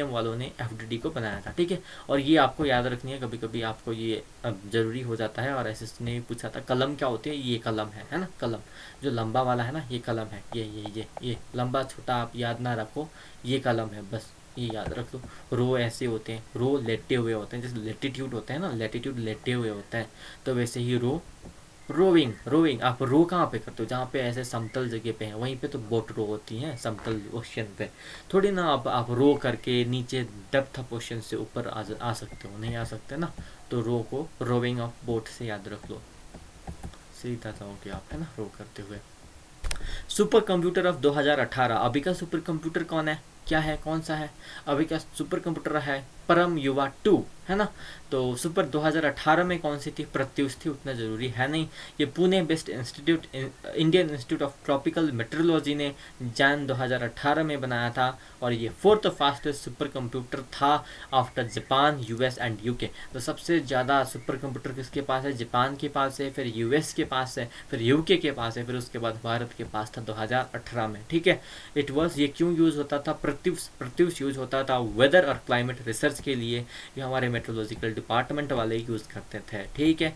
वालों ने FDD को बनाया था, ठीक है। और ये आपको याद रखनी है, कभी कभी आपको ये ज़रूरी हो जाता है। और SSC ने पूछा था कलम क्या होती है? ये कलम है ना, कलम जो लंबा वाला है ना, ये कलम है। ये लंबा छोटा आप याद ना रखो, ये कलम है, बस ये याद रख लो। रो ऐसे होते हैं, रो लेटे हुए होते हैं, जैसे लेटीट्यूड होते हैं ना, लेटीट्यूड लेटे हुए होता है, तो वैसे ही रोविंग आप रो कहाँ पे करते हो? जहाँ पे ऐसे समतल जगह पे है, वहीं पे तो बोट रो होती है, समतल ओशन पे। थोड़ी ना आप रो करके नीचे डेप्थ ऑफ ओशन से ऊपर आ सकते हो, नहीं आ सकते ना। तो रो को रोविंग ऑफ बोट से याद रख लो, सीधा जाओगे आप, है ना, रो करते हुए। सुपर कंप्यूटर ऑफ 2018, अभी का सुपर कंप्यूटर कौन है, क्या है, कौन सा है? अभी का सुपर कंप्यूटर है परम युवा 2, है ना। तो सुपर 2018 में कौन सी थी? प्रत्युष थी, उतना ज़रूरी है नहीं। ये Pune based institute, Indian institute of tropical metrology ने जैन 2018 में बनाया था, और ये 4th फास्टेस्ट सुपर कंप्यूटर था after Japan, US and UK। तो सबसे ज़्यादा सुपर कंप्यूटर किसके पास है? जापान के पास है, फिर US के पास है, फिर UK के पास है, फिर उसके बाद भारत के पास था 2018 में, ठीक है। इट वॉज, ये क्यों यूज़ होता था? प्रत्युष यूज़ होता था वेदर और क्लाइमेट रिसर्च के लिए, ये हमारे मेट्रोलॉजिकल डिपार्टमेंट वाले यूज़ करते थे, ठीक है।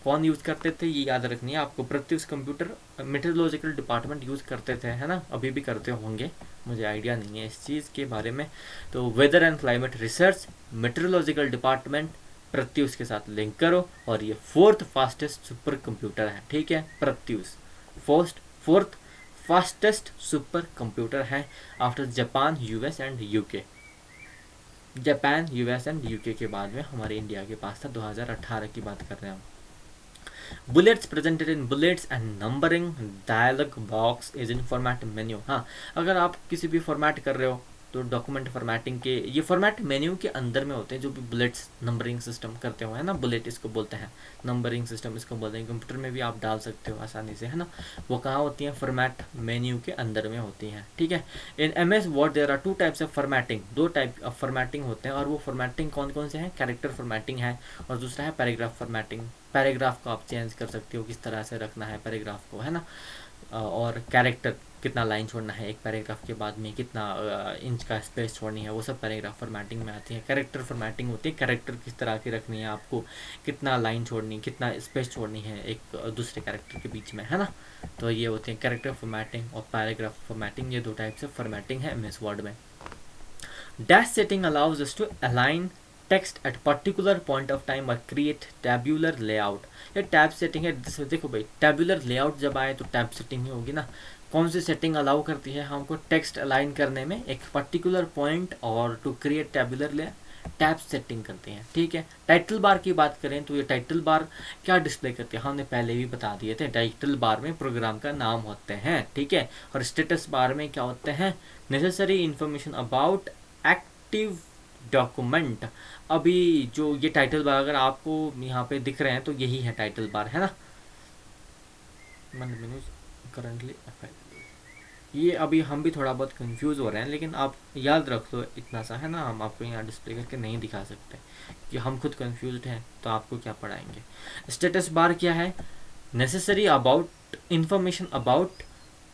कौन यूज़ करते थे ये याद रखनी है आपको, Pratyush computer meteorological department use करते थे, है ना। अभी भी करते होंगे, मुझे आइडिया नहीं है इस चीज़ के बारे में। तो weather and climate research, meteorological department, Pratyush के साथ लिंक करो, और ये 4th फास्टेस्ट सुपर कंप्यूटर है, ठीक है। Pratyush 4th fastest super computer है after Japan, US and UK। Japan, US and UK के बाद में हमारे इंडिया के पास था, 2018 की बात कर रहे हैं हम। Bullets presented in bullets and numbering dialog box is in format menu. हाँ, अगर आप किसी भी फॉर्मेट कर रहे हो तो डॉक्यूमेंट फॉर्मेटिंग के ये फॉर्मेट मेन्यू के अंदर में होते हैं, जो भी बुलेट्स नंबरिंग सिस्टम करते हो, है ना। बुलेट इसको बोलते हैं, नंबरिंग सिस्टम इसको बोलते हैं। कंप्यूटर में भी आप डाल सकते हो आसानी से, है ना। वो कहाँ होती हैं? फॉर्मेट मेन्यू के अंदर में होती हैं, ठीक है। In MS word there are 2 types of formatting, 2 type of formatting होते हैं, और वो फॉर्मेटिंग कौन कौन से हैं? कैरेक्टर फॉर्मेटिंग है, और दूसरा है पैराग्राफ फॉर्मेटिंग। पैराग्राफ को आप चेंज कर सकते हो, किस तरह से रखना है पैराग्राफ को, है ना। और कैरेक्टर, कितना लाइन छोड़ना है एक पैराग्राफ के बाद में, कितना इंच का स्पेस छोड़नी है, वो सब पैराग्राफ फॉर्मेटिंग में आती है। कैरेक्टर फॉर्मेटिंग होती है, कैरेक्टर किस तरह की रखनी है आपको, कितना लाइन छोड़नी, कितना स्पेस छोड़नी है एक दूसरे कैरेक्टर के बीच में, है ना। तो ये होती है कैरेक्टर फॉर्मेटिंग और पैराग्राफ फॉर्मेटिंग, ये 2 टाइप से फॉर्मेटिंग है MS वर्ड में। Dash setting allows us to align text at particular point of time or create tabular layout. ये टैब सेटिंग है, देखो भाई टैबुलर लेआउट जब आए तो टैब सेटिंग ही होगी ना। कौन सी सेटिंग अलाउ करती है हमको टेक्स्ट अलाइन करने में एक पर्टिकुलर पॉइंट और to create tabular layout, tab setting करते हैं। ठीक है, टाइटल बार की बात करें तो ये टाइटल बार क्या डिस्प्ले करते हैं, हमने पहले भी बता दिए थे। टाइटल बार में प्रोग्राम का नाम होते हैं, ठीक है। और स्टेटस बार में क्या होते हैं, necessary information about active document. अभी जो ये टाइटल बार अगर आपको यहाँ पे दिख रहे हैं तो यही है टाइटल बार, है ना। करंटली ये अभी हम भी थोड़ा बहुत कंफ्यूज हो रहे हैं, लेकिन आप याद रख लो इतना सा, है ना। हम आपको यहाँ डिस्प्ले करके नहीं दिखा सकते कि हम खुद कंफ्यूज हैं तो आपको क्या पढ़ाएंगे। स्टेटस बार क्या है, necessary about information about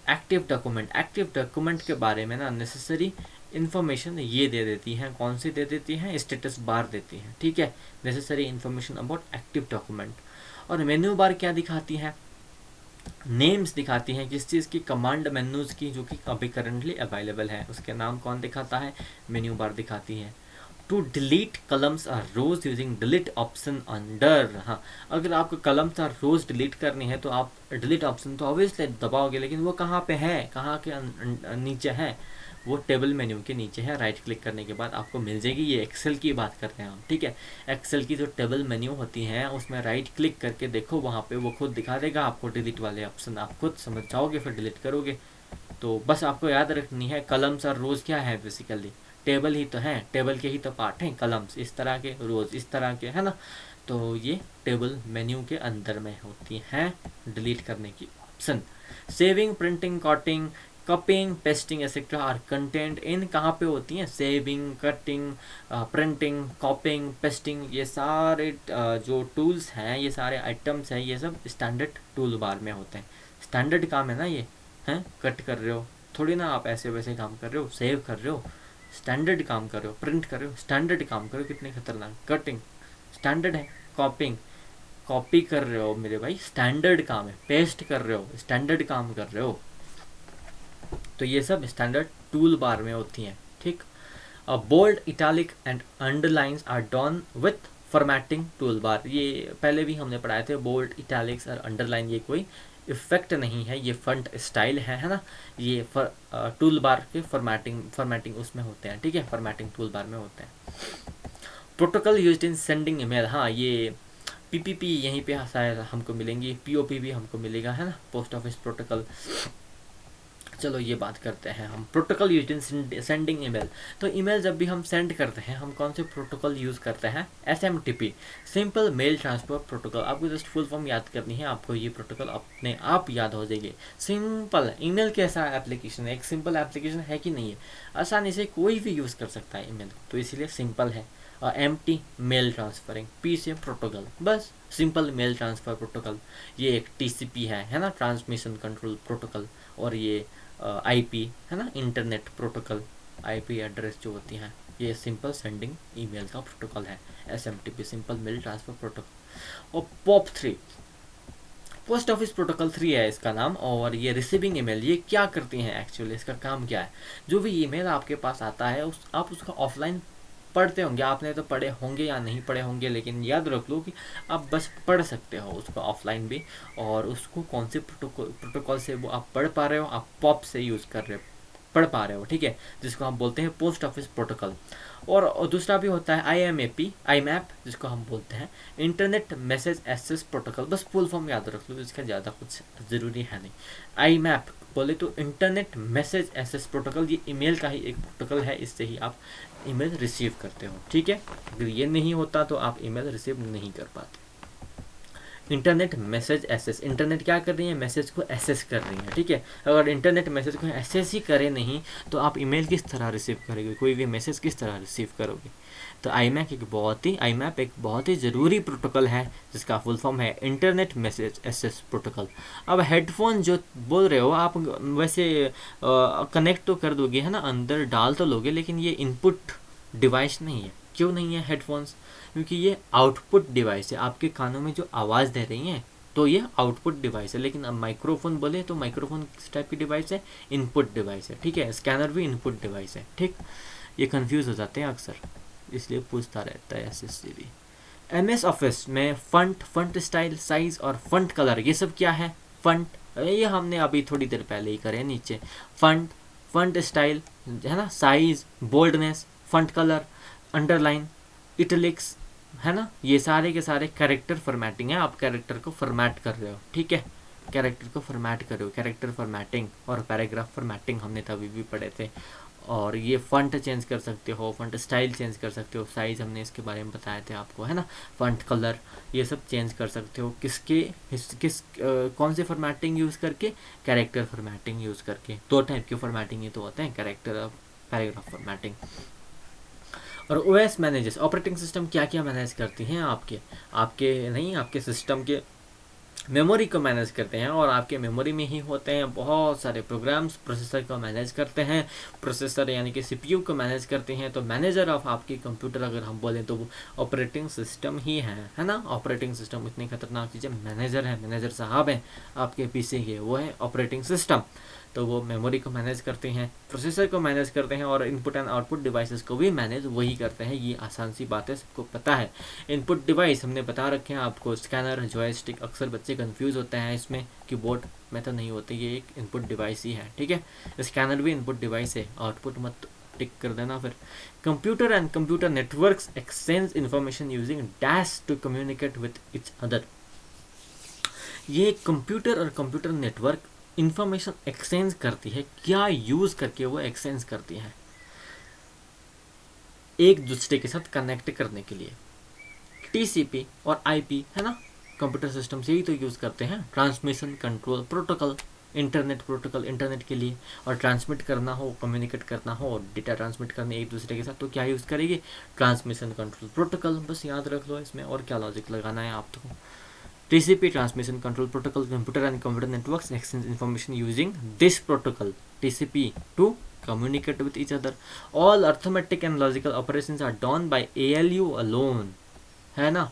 active document. Active document के बारे में ना नेसेसरी इन्फॉर्मेशन ये दे देती हैं। कौन सी दे देती हैं, स्टेटस बार देती हैं, ठीक है। Necessary information about active document. और मेन्यू बार क्या दिखाती है, नेम्स दिखाती हैं किस चीज़ की, कमांड मेन्यूज की जो कि अभी करंटली अवेलेबल है, उसके नाम कौन दिखाता है, मेन्यू बार दिखाती है। टू डिलीट कलम्स और रोज यूजिंग डिलीट ऑप्शन अंडर। हाँ, अगर आपको कलम्स और रोज डिलीट करनी है तो आप डिलीट ऑप्शन तो ऑब्वियसली दबाओगे, लेकिन वो कहाँ पे है, कहाँ के नीचे है, वो टेबल मेन्यू के नीचे है। राइट क्लिक करने के बाद आपको मिल जाएगी। ये एक्सेल की बात करते हैं हम, ठीक है। एक्सेल की जो टेबल मेन्यू होती हैं उसमें राइट क्लिक करके देखो, वहाँ पे वो खुद दिखा देगा आपको डिलीट वाले ऑप्शन। आप खुद समझ जाओगे फिर डिलीट करोगे। तो बस आपको याद रखनी है कलम्स और रोज क्या है, बेसिकली टेबल ही तो है, टेबल के ही तो पार्ट हैं कलम्स इस तरह के, रोज इस तरह के, है ना। तो ये टेबल मेन्यू के अंदर में होती हैं डिलीट करने की option. Saving, printing, cutting, copying, pasting etcetera are content in कहाँ पे होती हैं, saving, cutting, printing, copying, pasting. ये सारे जो टूल्स हैं, ये सारे आइटम्स हैं, ये सब स्टैंडर्ड टूल बार में होते हैं। स्टैंडर्ड काम है ना ये, हैं। कट कर रहे हो थोड़ी ना आप ऐसे वैसे काम कर रहे हो, सेव कर रहे हो स्टैंडर्ड काम कर रहे हो, प्रिंट कर रहे हो स्टैंडर्ड काम कर रहे हो। कितने खतरनाक, कटिंग स्टैंडर्ड है, कॉपिंग कॉपी कर रहे हो मेरे भाई स्टैंडर्ड काम है, पेस्ट कर रहे हो स्टैंडर्ड काम कर रहे हो। तो ये सब स्टैंडर्ड टूल बार में होती हैं, ठीक। Bold, italic and underlines are done with formatting toolbar. ये पहले भी हमने पढ़ाए थे। बोल्ड, इटैलिक्स और अंडरलाइन ये कोई इफेक्ट नहीं है, ये फंट स्टाइल है ना। ये टूल बार के फॉर्मेटिंग उसमें होते हैं, ठीक है। फॉर्मेटिंग टूल बार में होते हैं। Protocol used in sending email, हाँ ये पीपीपी यहीं पे शायद हमको मिलेंगी, पीओपी भी हमको मिलेगा, है ना, पोस्ट ऑफिस प्रोटोकॉल। चलो ये बात करते हैं हम protocol used in sending email. तो ईमेल जब भी हम सेंड करते हैं हम कौन से प्रोटोकॉल यूज़ करते हैं, SMTP, simple mail transfer protocol. आपको जस्ट फुल फॉर्म याद करनी है, आपको ये प्रोटोकॉल अपने आप याद हो जाएगी। सिंपल ईमेल कैसा एप्लीकेशन है, एक सिंपल एप्लीकेशन है कि नहीं है, आसानी से कोई भी यूज़ कर सकता है ईमेल, तो इसीलिए सिंपल है। और MT मेल ट्रांसफरिंग, P से प्रोटोकॉल, बस सिंपल मेल ट्रांसफर प्रोटोकॉल। ये एक TCP है ना, ट्रांसमिशन कंट्रोल प्रोटोकॉल। और ये IP है ना, इंटरनेट प्रोटोकॉल, IP एड्रेस जो होती हैं, ये सिंपल सेंडिंग ईमेल का प्रोटोकॉल है, SMTP, simple mail transfer protocol. और POP3, पोस्ट ऑफिस प्रोटोकॉल 3 है इसका नाम। और ये रिसीविंग ईमेल, ये क्या करती हैं एक्चुअली, इसका काम क्या है। जो भी ईमेल आपके पास आता है आप उसका ऑफलाइन पढ़ते होंगे, आपने तो पढ़े होंगे या नहीं पढ़े होंगे, लेकिन याद रख लो कि आप बस पढ़ सकते हो उसको ऑफलाइन भी। और उसको कौन से प्रोटोकॉल से वो आप पढ़ पा रहे हो, आप पॉप से यूज़ कर रहे हो, पढ़ पा रहे हो, ठीक है, जिसको हम बोलते हैं पोस्ट ऑफिस प्रोटोकॉल। और दूसरा भी होता है IMAP, जिसको हम बोलते हैं इंटरनेट मैसेज एक्सेस प्रोटोकॉल। बस फुल फॉर्म याद रख लो, इसका ज़्यादा कुछ ज़रूरी है नहीं। IMAP बोले तो इंटरनेट मैसेज एक्सेस प्रोटोकॉल, ये ईमेल का ही एक प्रोटोकॉल है, इससे ही आप ईमेल रिसीव करते हो, ठीक है। अगर ये नहीं होता तो आप ईमेल रिसीव नहीं कर पाते। इंटरनेट मैसेज एसेस, इंटरनेट क्या कर रही है, मैसेज को एसेस कर रही है, ठीक है। अगर इंटरनेट मैसेज को एसेस ही करे नहीं तो आप ईमेल किस तरह रिसीव करोगे, कोई भी मैसेज किस तरह रिसीव करोगे। तो IMAP एक बहुत ही ज़रूरी प्रोटोकॉल है, जिसका फुल फॉर्म है इंटरनेट मैसेज एसेस प्रोटोकॉल। अब हेडफोन जो बोल रहे हो आप, वैसे कनेक्ट तो कर दोगे, है ना, अंदर डाल तो लोगे, लेकिन ये इनपुट डिवाइस नहीं है। क्यों नहीं है हेडफोन्स, क्योंकि ये आउटपुट डिवाइस है, आपके कानों में जो आवाज़ दे रही हैं तो ये आउटपुट डिवाइस है। लेकिन अब माइक्रोफोन बोले तो माइक्रोफोन किस टाइप की डिवाइस है, इनपुट डिवाइस है, ठीक है। स्कैनर भी इनपुट डिवाइस है, ठीक। ये कंफ्यूज हो जाते हैं अक्सर, इसलिए पूछता रहता है एसएससी भी। एमएस ऑफिस में फंट स्टाइल, साइज और फंट कलर, ये सब क्या है? फंट, ये हमने अभी थोड़ी देर पहले ही करे नीचे। फंट स्टाइल है ना, size, boldness, font colour, underline, italics, है ना, ये सारे के सारे कैरेक्टर फॉर्मेटिंग है। आप कैरेक्टर को फॉर्मेट कर रहे हो, ठीक है, कैरेक्टर को फॉर्मेट कर रहे हो, कैरेक्टर फॉर्मेटिंग और पैराग्राफ फॉर्मेटिंग हमने तभी भी पढ़े थे। और ये फंट चेंज कर सकते हो, फंट स्टाइल चेंज कर सकते हो, साइज हमने इसके बारे में बताए थे आपको, है ना, फंट कलर, ये सब चेंज कर सकते हो। कौन से फॉर्मेटिंग यूज़ करके? कैरेक्टर फॉर्मेटिंग यूज़ करके। दो टाइप के फॉर्मेटिंग ये तो होते हैं, कैरेक्टर और पैराग्राफ फॉर्मेटिंग। और ओएस मैनेजर्स, ऑपरेटिंग सिस्टम क्या क्या मैनेज करती हैं? आपके सिस्टम के मेमोरी को मैनेज करते हैं, और आपके मेमोरी में ही होते हैं बहुत सारे प्रोग्राम्स। प्रोसेसर को मैनेज करते हैं, प्रोसेसर यानी कि सीपीयू को मैनेज करते हैं। तो मैनेजर ऑफ आपकी कंप्यूटर अगर हम बोलें तो वो ऑपरेटिंग सिस्टम ही है ना। ऑपरेटिंग सिस्टम इतनी खतरनाक चीज़ है, मैनेजर है, मैनेजर साहब हैं आपके पीसी के, वो है ऑपरेटिंग सिस्टम। तो वो मेमोरी को मैनेज करते हैं, प्रोसेसर को मैनेज करते हैं, और इनपुट एंड आउटपुट डिवाइसेस को भी मैनेज वही करते हैं। ये आसान सी बात है, सबको पता है। इनपुट डिवाइस हमने बता रखे हैं आपको, स्कैनर, जॉयस्टिक। अक्सर बच्चे कंफ्यूज होते हैं इसमें, कीबोर्ड में तो नहीं होते, ये एक इनपुट डिवाइस ही है, ठीक है। स्कैनर भी इनपुट डिवाइस है, आउटपुट मत टिक कर देना फिर। Computer and computer networks exchange information using dash to communicate with each other. ये कंप्यूटर और कंप्यूटर नेटवर्क इंफॉर्मेशन एक्सचेंज करती है, क्या यूज करके वो एक्सचेंज करती है? एक दूसरे के साथ कनेक्ट करने के लिए। टीसीपी और आईपी, है ना, कंप्यूटर सिस्टम से ही तो यूज करते हैं। Transmission control protocol, internet protocol, internet के लिए, और ट्रांसमिट करना हो, कम्युनिकेट करना हो, और डेटा ट्रांसमिट करने एक दूसरे के साथ, तो क्या यूज करेगी? Transmission control protocol. बस याद रख लो, इसमें और क्या लॉजिक लगाना है आपको। TCP, Transmission Control Protocol, computer and computer networks exchange information using this protocol, TCP, to communicate with each other. All arithmetic and logical operations are done by ALU alone, है ना।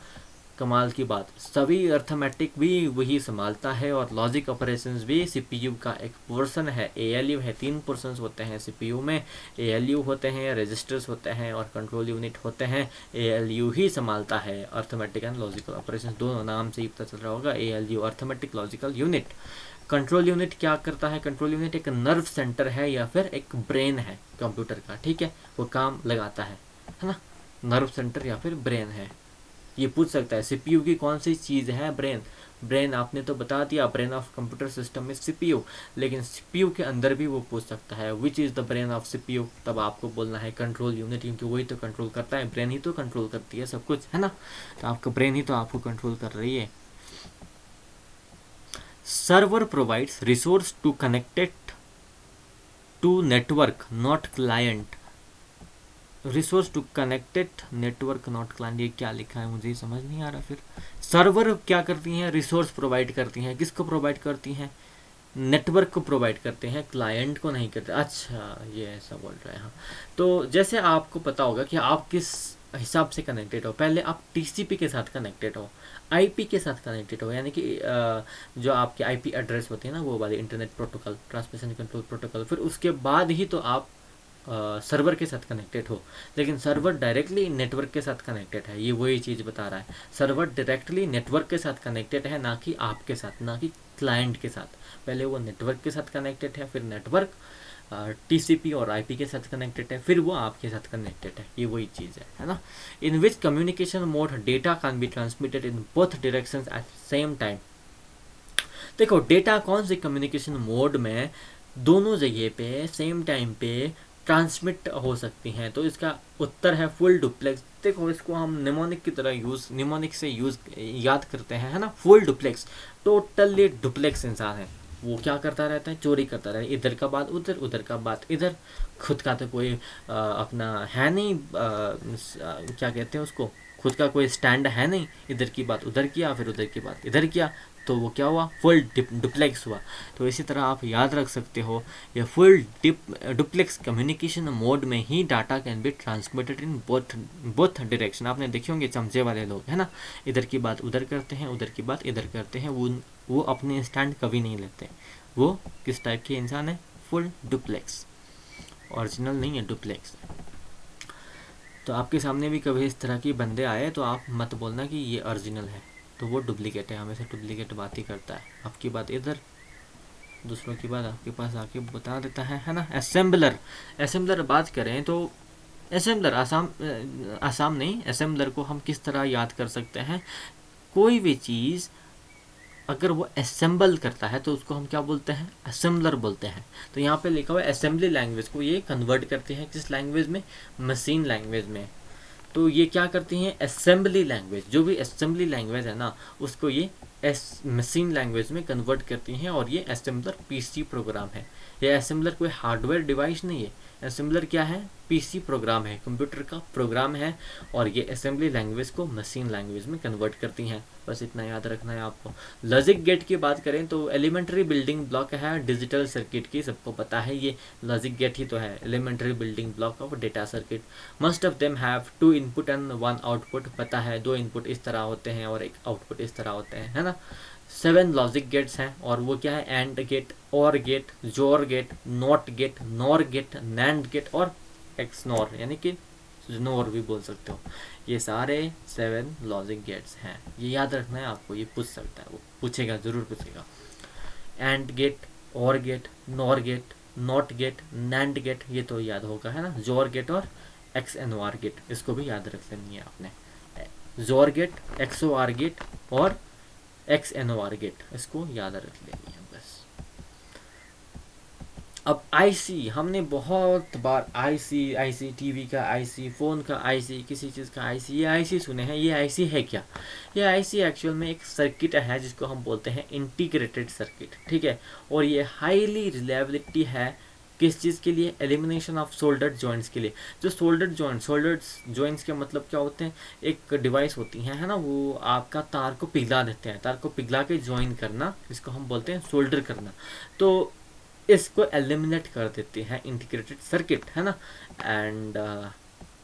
कमाल की बात, सभी अर्थमेटिक भी वही संभालता है, और लॉजिक ऑपरेशंस भी सीपीयू का एक पोर्शन है। एएलयू है, 3 पोर्शंस होते हैं सीपीयू में। एएलयू होते हैं, रजिस्टर्स होते हैं, और कंट्रोल यूनिट होते हैं। एएलयू ही संभालता है अर्थमेटिक एंड लॉजिकल ऑपरेशंस, दोनों नाम से ही पता चल रहा होगा। ALU arithmetic logical unit. Control unit क्या करता है? कंट्रोल यूनिट एक नर्व सेंटर है या फिर एक ब्रेन है कंप्यूटर का, ठीक है, वो काम लगाता है ना। नर्व सेंटर या फिर ब्रेन है, ये पूछ सकता है। सीपीयू की कौन सी चीज़ है? ब्रेन आपने तो बता दिया, ब्रेन ऑफ कंप्यूटर सिस्टम में सीपीयू, लेकिन सीपीयू के अंदर भी वो पूछ सकता है which is the brain of CPU, तब आपको बोलना है कंट्रोल यूनिट, क्योंकि वही तो कंट्रोल करता है, ब्रेन ही तो कंट्रोल करती है सब कुछ, है ना। तो आपका ब्रेन ही तो आपको कंट्रोल कर रही है। Server provides resource to connected to network not client. Resource to connected network not client, ये क्या लिखा है मुझे समझ नहीं आ रहा। फिर सर्वर क्या करती हैं? रिसोर्स प्रोवाइड करती हैं। किसको प्रोवाइड करती हैं? नेटवर्क को प्रोवाइड करते हैं, क्लाइंट को नहीं करते। अच्छा, ये ऐसा बोल रहे हैं। हाँ, तो जैसे आपको पता होगा कि आप किस हिसाब से कनेक्टेड हो। पहले आप टीसीपी के साथ कनेक्टेड हो, आईपी के साथ कनेक्टेड हो, यानी कि जो आपके आईपी एड्रेस होते हैं ना, वो वाले internet protocol, transmission control protocol. फिर उसके बाद ही तो आप सर्वर के साथ कनेक्टेड हो। लेकिन सर्वर डायरेक्टली नेटवर्क के साथ कनेक्टेड है, ये वही चीज़ बता रहा है। सर्वर डायरेक्टली नेटवर्क के साथ कनेक्टेड है, ना कि आपके साथ, ना कि क्लाइंट के साथ। पहले वो नेटवर्क के साथ कनेक्टेड है, फिर नेटवर्क टीसीपी और आईपी के साथ कनेक्टेड है, फिर वो आपके साथ कनेक्टेड है, ये वही चीज़ है ना। In which communication mode data can be transmitted in both directions at same time. देखो, डेटा कौन से कम्युनिकेशन मोड में दोनों जगह पे सेम टाइम पे ट्रांसमिट हो सकती हैं? तो इसका उत्तर है फुल डुप्लेक्स। देखो, इसको हम निमोनिक की तरह निमोनिक से याद करते हैं, है ना। फुल डुप्लेक्स, टोटली डुप्लेक्स इंसान है। वो क्या करता रहता है? चोरी करता रहता है, इधर का बात उधर, उधर का बात इधर। खुद का तो कोई अपना है नहीं, क्या कहते हैं उसको, खुद का कोई स्टैंड है नहीं। इधर की बात उधर किया, फिर उधर की बात इधर किया, तो वो क्या हुआ? फुल डुप्लेक्स हुआ। तो इसी तरह आप याद रख सकते हो, ये फुल डुप्लेक्स कम्युनिकेशन मोड में ही data can be transmitted in both direction. आपने देखे होंगे चमचे वाले लोग, है ना, इधर की बात उधर करते हैं, उधर की बात इधर करते हैं। वो अपने स्टैंड कभी नहीं लेते। वो किस टाइप के इंसान है? फुल डुप्लेक्स, ओरिजिनल नहीं है, डुप्लेक्स है। तो आपके सामने भी कभी इस तरह की बंदे आए तो आप मत बोलना कि ये ओरिजिनल है, तो वो डुप्लीकेट है, हमेशा डुप्लीकेट बात ही करता है। आपकी बात इधर, दूसरों की बात आपके पास आके बता देता है ना। असेंबलर, असेंबलर बात करें तो असेंबलर आसाम नहीं, असेंबलर को हम किस तरह याद कर सकते हैं, कोई भी चीज़ अगर वो असेंबल करता है तो उसको हम क्या बोलते हैं, असेंबलर बोलते हैं। तो यहाँ पे लिखा हुआ है असेंबली लैंग्वेज को ये कन्वर्ट करते हैं किस लैंग्वेज में, मशीन लैंग्वेज में। तो ये क्या करती हैं, असेंबली लैंग्वेज, जो भी असेंबली लैंग्वेज है ना उसको ये मशीन लैंग्वेज में कन्वर्ट करती हैं, और ये असेंबलर पीसी प्रोग्राम है। ये असेंबलर कोई हार्डवेयर डिवाइस नहीं है, असेंबलर क्या है, पीसी प्रोग्राम है, कंप्यूटर का प्रोग्राम है, और ये असेंबली लैंग्वेज को मशीन लैंग्वेज में कन्वर्ट करती हैं। बस इतना याद रखना है आपको। लॉजिक गेट की बात करें तो एलिमेंट्री बिल्डिंग ब्लॉक है डिजिटल सर्किट की, सबको पता है ये लॉजिक गेट ही तो है, elementary building block of data circuit. Must of them have 2 input and 1 output, पता है 2 इनपुट इस तरह होते हैं और 1 आउटपुट इस तरह होते हैं, है ना। 7 लॉजिक गेट्स हैं, और वो क्या है, एंड गेट, और gate, XOR gate, NOT gate, NOR gate, NAND gate और एक्सनॉर, यानी कि नोर भी बोल सकते हो। ये सारे 7 लॉजिक गेट्स हैं, ये याद रखना है आपको, ये पूछ सकता है, वो पूछेगा, जरूर पूछेगा। एंड गेट, और gate, NOR gate, NOT gate, NAND gate, ये तो याद होगा, है ना। जोर गेट और X N O R gate, इसको भी याद रख लेनी है आपने। XOR gate, X O R gate और X N O R gate, इसको याद रख लेनी है बस। अब आईसी, हमने बहुत बार आईसी, आईसी टीवी का आईसी, फ़ोन का आईसी, किसी चीज़ का आईसी, ये आईसी सुने हैं। ये आईसी है क्या, ये आईसी एक्चुअल में एक सर्किट है जिसको हम बोलते हैं इंटीग्रेटेड सर्किट, ठीक है। और ये हाईली रिलायबिलिटी है किस चीज़ के लिए, एलिमिनेशन ऑफ सोल्डर्ड जॉइंट्स के लिए। जो सोल्डर्ड जॉइंट्स के मतलब क्या होते हैं, एक डिवाइस होती हैं, है ना, वो आपका तार को पिघला देते हैं, तार को पिघला के ज्वाइन करना, इसको हम बोलते हैं सोल्डर करना। तो इसको एलिमिनेट कर देती है इंटीग्रेटेड सर्किट, है ना। एंड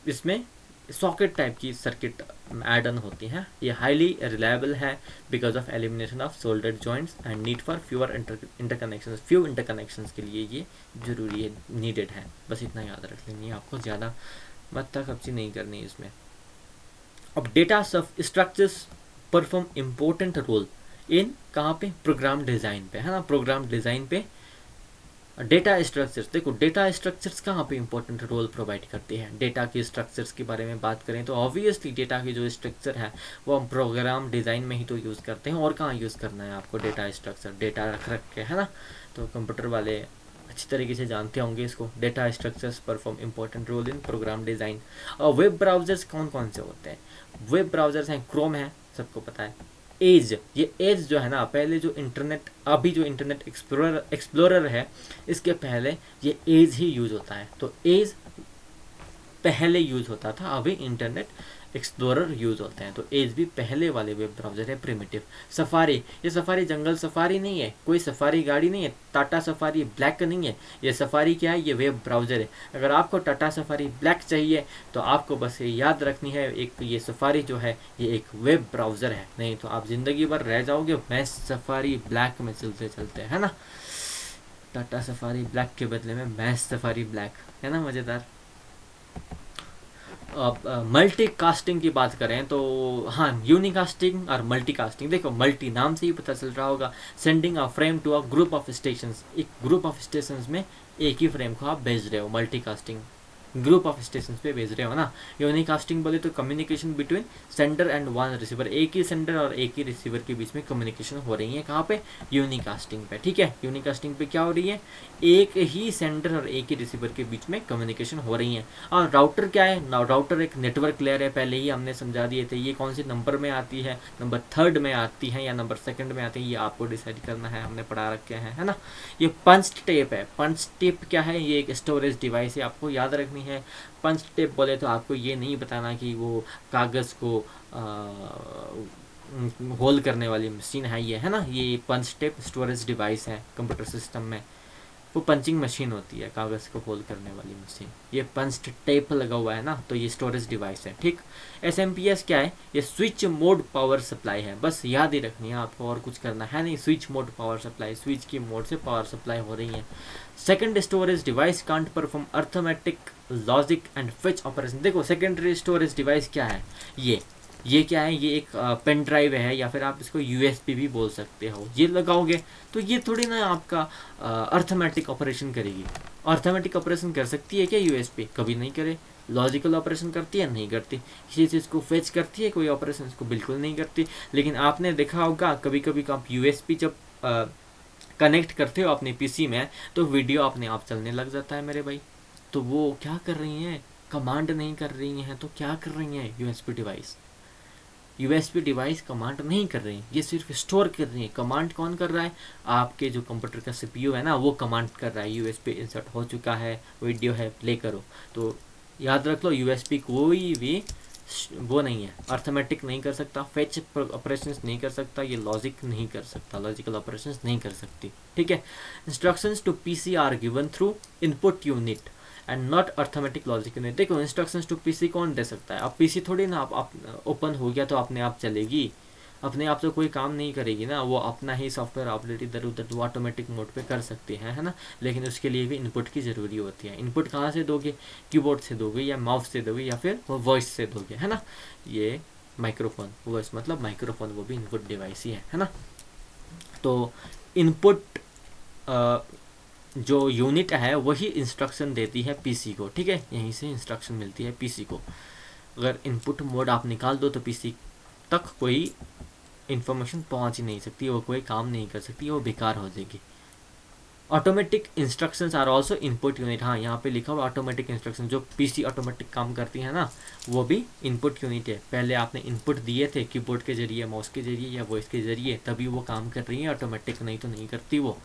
इसमें सॉकेट टाइप की सर्किट ऐड ऑन होती हैं। ये हाईली रिलायबल है because of elimination of soldered joints and need for fewer interconnections, few interconnections के लिए ये जरूरी है, नीडेड है। बस इतना याद रख लेनी है आपको, ज़्यादा मतलब खर्ची नहीं करनी इसमें। अब data structures perform important role in कहाँ पे, प्रोग्राम डिज़ाइन पे, है ना। प्रोग्राम डिज़ाइन पे डेटा स्ट्रक्चर्स, देखो डेटा स्ट्रक्चर्स कहाँ पे इंपॉर्टेंट रोल प्रोवाइड करते हैं। डेटा के स्ट्रक्चर्स के बारे में बात करें तो ऑब्वियसली डेटा की जो स्ट्रक्चर है वो हम प्रोग्राम डिज़ाइन में ही तो यूज़ करते हैं, और कहाँ यूज़ करना है आपको डेटा स्ट्रक्चर, डेटा रख के, है ना। तो कंप्यूटर वाले अच्छी तरीके से जानते होंगे इसको। Data structures perform important role in program design. और वेब ब्राउजर्स कौन कौन से होते हैं, वेब ब्राउजर्स हैं, क्रोम है, सबको पता है। एज, ये एज जो है ना, पहले जो इंटरनेट, अभी जो इंटरनेट एक्सप्लोरर है, इसके पहले ये एज ही यूज होता है। तो एज पहले यूज होता था, अभी इंटरनेट एक्सप्लोरर यूज होते हैं। तो एज भी पहले वाले वेब ब्राउजर है, प्रिमिटिव। सफारी, ये सफारी जंगल सफारी नहीं है, कोई सफारी गाड़ी नहीं है, टाटा सफारी ब्लैक नहीं है। ये सफारी क्या है, ये वेब ब्राउजर है। अगर आपको टाटा सफारी ब्लैक चाहिए तो आपको बस ये याद रखनी है, एक ये सफारी जो है ये एक वेब ब्राउजर है, नहीं तो आप जिंदगी भर रह जाओगे मैं सफारी ब्लैक में चलते चलते, है ना। टाटा सफारी ब्लैक के बदले में मैं सफारी ब्लैक, है ना, मज़ेदार। अब मल्टीकास्टिंग की बात करें तो हाँ, यूनिकास्टिंग और मल्टीकास्टिंग, देखो मल्टी नाम से ही पता चल रहा होगा, sending a frame to a group of stations, एक ग्रुप ऑफ स्टेशंस में एक ही फ्रेम को आप भेज रहे हो, मल्टीकास्टिंग, ग्रुप ऑफ स्टेशन पे भेज रहे हो ना। यूनिकास्टिंग बोले तो communication between sender and one receiver, एक ही सेंडर और एक ही रिसीवर के बीच में कम्युनिकेशन हो रही है, कहाँ पे, यूनिकास्टिंग पे, ठीक है। यूनिकास्टिंग पे क्या हो रही है, एक ही सेंडर और एक ही रिसीवर के बीच में कम्युनिकेशन हो रही है। और राउटर क्या है, राउटर एक नेटवर्क लेयर है, पहले ही हमने समझा दिए थे। ये कौन से नंबर में आती है, नंबर 3rd में आती है या नंबर 2nd में आती है, ये आपको डिसाइड करना है, हमने पढ़ा रखे हैं, है ना। ये पंच टेप है, पंच टेप क्या है, ये एक स्टोरेज डिवाइस है, आपको याद रखनी है। पंच टेप बोले तो आपको ये नहीं बताना कि वो कागज़ को होल करने वाली मशीन है ये, है ना। ये पंच टेप स्टोरेज डिवाइस है कंप्यूटर सिस्टम में। वो पंचिंग मशीन होती है, कागज़ को फोल्ड करने वाली मशीन। ये पंच्ड टेप लगा हुआ है ना, तो ये स्टोरेज डिवाइस है। ठीक, एसएमपीएस क्या है? ये स्विच मोड पावर सप्लाई है, बस याद ही रखनी है आपको, और कुछ करना है नहीं। Switch mode power supply, switch की मोड से पावर सप्लाई हो रही है। Second storage device can't perform arithmetic logic and fetch operation. देखो सेकेंडरी स्टोरेज डिवाइस क्या है, ये क्या है? ये एक पेन ड्राइव है, या फिर आप इसको यूएसबी भी बोल सकते हो। ये लगाओगे तो ये थोड़ी ना आपका अर्थमेटिक ऑपरेशन करेगी। अर्थमेटिक ऑपरेशन कर सकती है क्या यूएसबी? कभी नहीं करे। लॉजिकल ऑपरेशन करती है? नहीं करती। किसी चीज़ को फेच करती है कोई ऑपरेशन? इसको बिल्कुल नहीं करती। लेकिन आपने देखा होगा कभी कभी आप यूएसबी जब कनेक्ट करते हो अपने पीसी में, तो वीडियो अपने आप चलने लग जाता है मेरे भाई। तो वो क्या कर रही हैं? कमांड नहीं कर रही हैं, तो क्या कर रही हैं? USB device, USB device command नहीं कर रही, ये सिर्फ स्टोर कर रही है। कमांड कौन कर रहा है? आपके जो कंप्यूटर का सीपीयू है ना, वो कमांड कर रहा है। यूएसबी इंसर्ट हो चुका है, वीडियो है, प्ले करो। तो याद रख लो, यूएसबी कोई भी वो नहीं है, अर्थमेटिक नहीं कर सकता, फेच ऑपरेशंस नहीं कर सकता, ये लॉजिक नहीं कर सकता, लॉजिकल ऑपरेशंस नहीं कर सकती। ठीक है। Instructions to PC are given through input unit and not arithmetic logic unit. देखो इंस्ट्रक्शंस टू पीसी कौन दे सकता है? अब पीसी थोड़ी ना आप ओपन हो गया तो अपने आप चलेगी, अपने आप तो कोई काम नहीं करेगी ना, वो अपना ही सॉफ्टवेयर अपडेट इधर उधर तो ऑटोमेटिक मोड पे कर सकती है ना। लेकिन उसके लिए भी इनपुट की ज़रूरी होती है। इनपुट कहाँ से दोगे? कीबोर्ड से दोगे, या माउस से दोगे, या फिर वॉइस से दोगे, है ना। ये माइक्रोफोन, वॉइस मतलब माइक्रोफोन, वो भी इनपुट डिवाइस ही है ना। तो इनपुट जो यूनिट है वही इंस्ट्रक्शन देती है पीसी को। ठीक है, यहीं से इंस्ट्रक्शन मिलती है पीसी को। अगर इनपुट मोड आप निकाल दो तो पीसी तक कोई इन्फॉर्मेशन पहुंच ही नहीं सकती, वो कोई काम नहीं कर सकती, वो बेकार हो जाएगी। Automatic instructions are also input unit. हाँ, यहाँ पे लिखा हुआ ऑटोमेटिक इंस्ट्रक्शन, जो पीसी ऑटोमेटिक काम करती है ना, वो भी इनपुट यूनिट है। पहले आपने इनपुट दिए थे कीबोर्ड के जरिए, माउस के जरिए, या वॉइस के जरिए, तभी वो काम कर रही है ऑटोमेटिक, नहीं तो नहीं करती वो।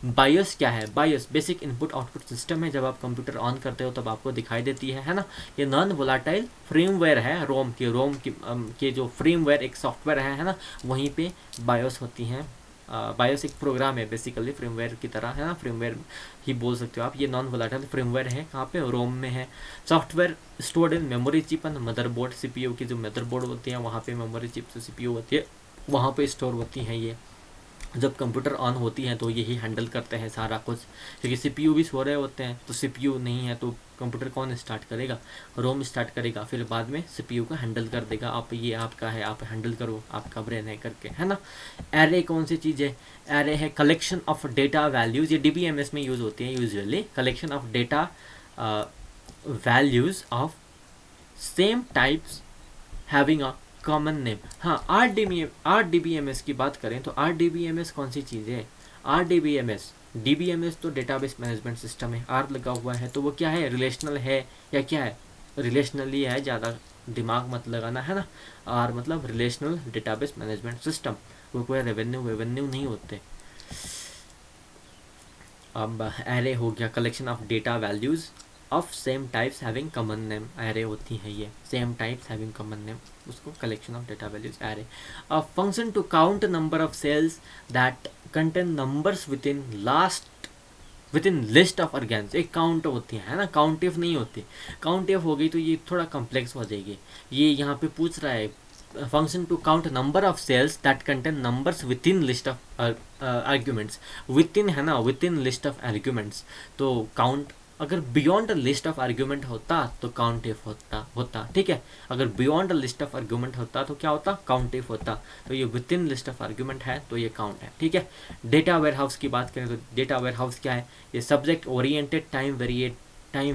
बायोस क्या है? BIOS basic input output system है। जब आप कंप्यूटर ऑन करते हो तब आपको दिखाई देती है ना। ये नॉन वोलाटाइल फ्रेमवेयर है, रोम के जो फ्रेमवेयर एक सॉफ्टवेयर है ना, वहीं पे बायोस होती हैं। बायोस एक प्रोग्राम है बेसिकली, फ्रेमवेयर की तरह है ना, फ्रेमवेयर ही बोल सकते हो आप। ये नॉन वोलाटाइल फ्रेमवेयर है, कहाँ पे? रोम में है। Software stored in memory chip and motherboard. CPU की जो मदरबोर्ड होती है वहाँ पे मेमोरी चिप से सीपीयू होती है, वहाँ पे स्टोर होती हैं ये। जब कंप्यूटर ऑन होती है तो यही हैंडल करते हैं सारा कुछ, क्योंकि सीपीयू भी सो रहे होते हैं। तो सीपीयू नहीं है तो कंप्यूटर कौन स्टार्ट करेगा? रोम स्टार्ट करेगा, फिर बाद में सीपीयू को हैंडल कर देगा। आप ये आपका है, आप हैंडल करो, आपका ब्रेन है करके, है ना। एरे कौन सी चीज़ है? एरे है कलेक्शन ऑफ डेटा वैल्यूज़। ये डीबीएमएस में यूज़ होती है usually. Collection of data values of same types having a common name. हाँ, आरडीबीएमएस की बात करें तो आरडीबीएमएस कौन सी चीज़ है? आरडीबीएमएस, डीबीएमएस तो डेटाबेस मैनेजमेंट सिस्टम है, आर लगा हुआ है, तो वो क्या है? रिलेशनल है या क्या है? रिलेशनली है, ज़्यादा दिमाग मत लगाना, है ना। आर मतलब रिलेशनल डेटाबेस मैनेजमेंट सिस्टम, वो कोई रेवेन्यू नहीं होते। अब एरे हो गया collection of data values of same types having common name. Array होती है ये, same types having common name, उसको collection of data values array. A function to count number of cells that contain numbers with in list of arguments. एक काउंट होती है ना, काउंटिव नहीं होती। काउंटिव हो गई तो ये थोड़ा कॉम्प्लेक्स हो जाएगी। ये यहाँ पे पूछ रहा है function to count number of cells that contain numbers with in list of arguments. Within है ना, with in list of arguments. तो काउंट अगर बियॉन्ड लिस्ट ऑफ आर्ग्यूमेंट होता तो काउंटिव होता। ठीक है, अगर बियॉन्ड लिस्ट ऑफ आर्ग्यूमेंट होता तो क्या होता? काउंटिव होता। तो ये with in list of argument है तो ये काउंट है। ठीक है। डेटा वेयरहाउस की बात करें तो डेटा वेयरहाउस क्या है? ये subject oriented time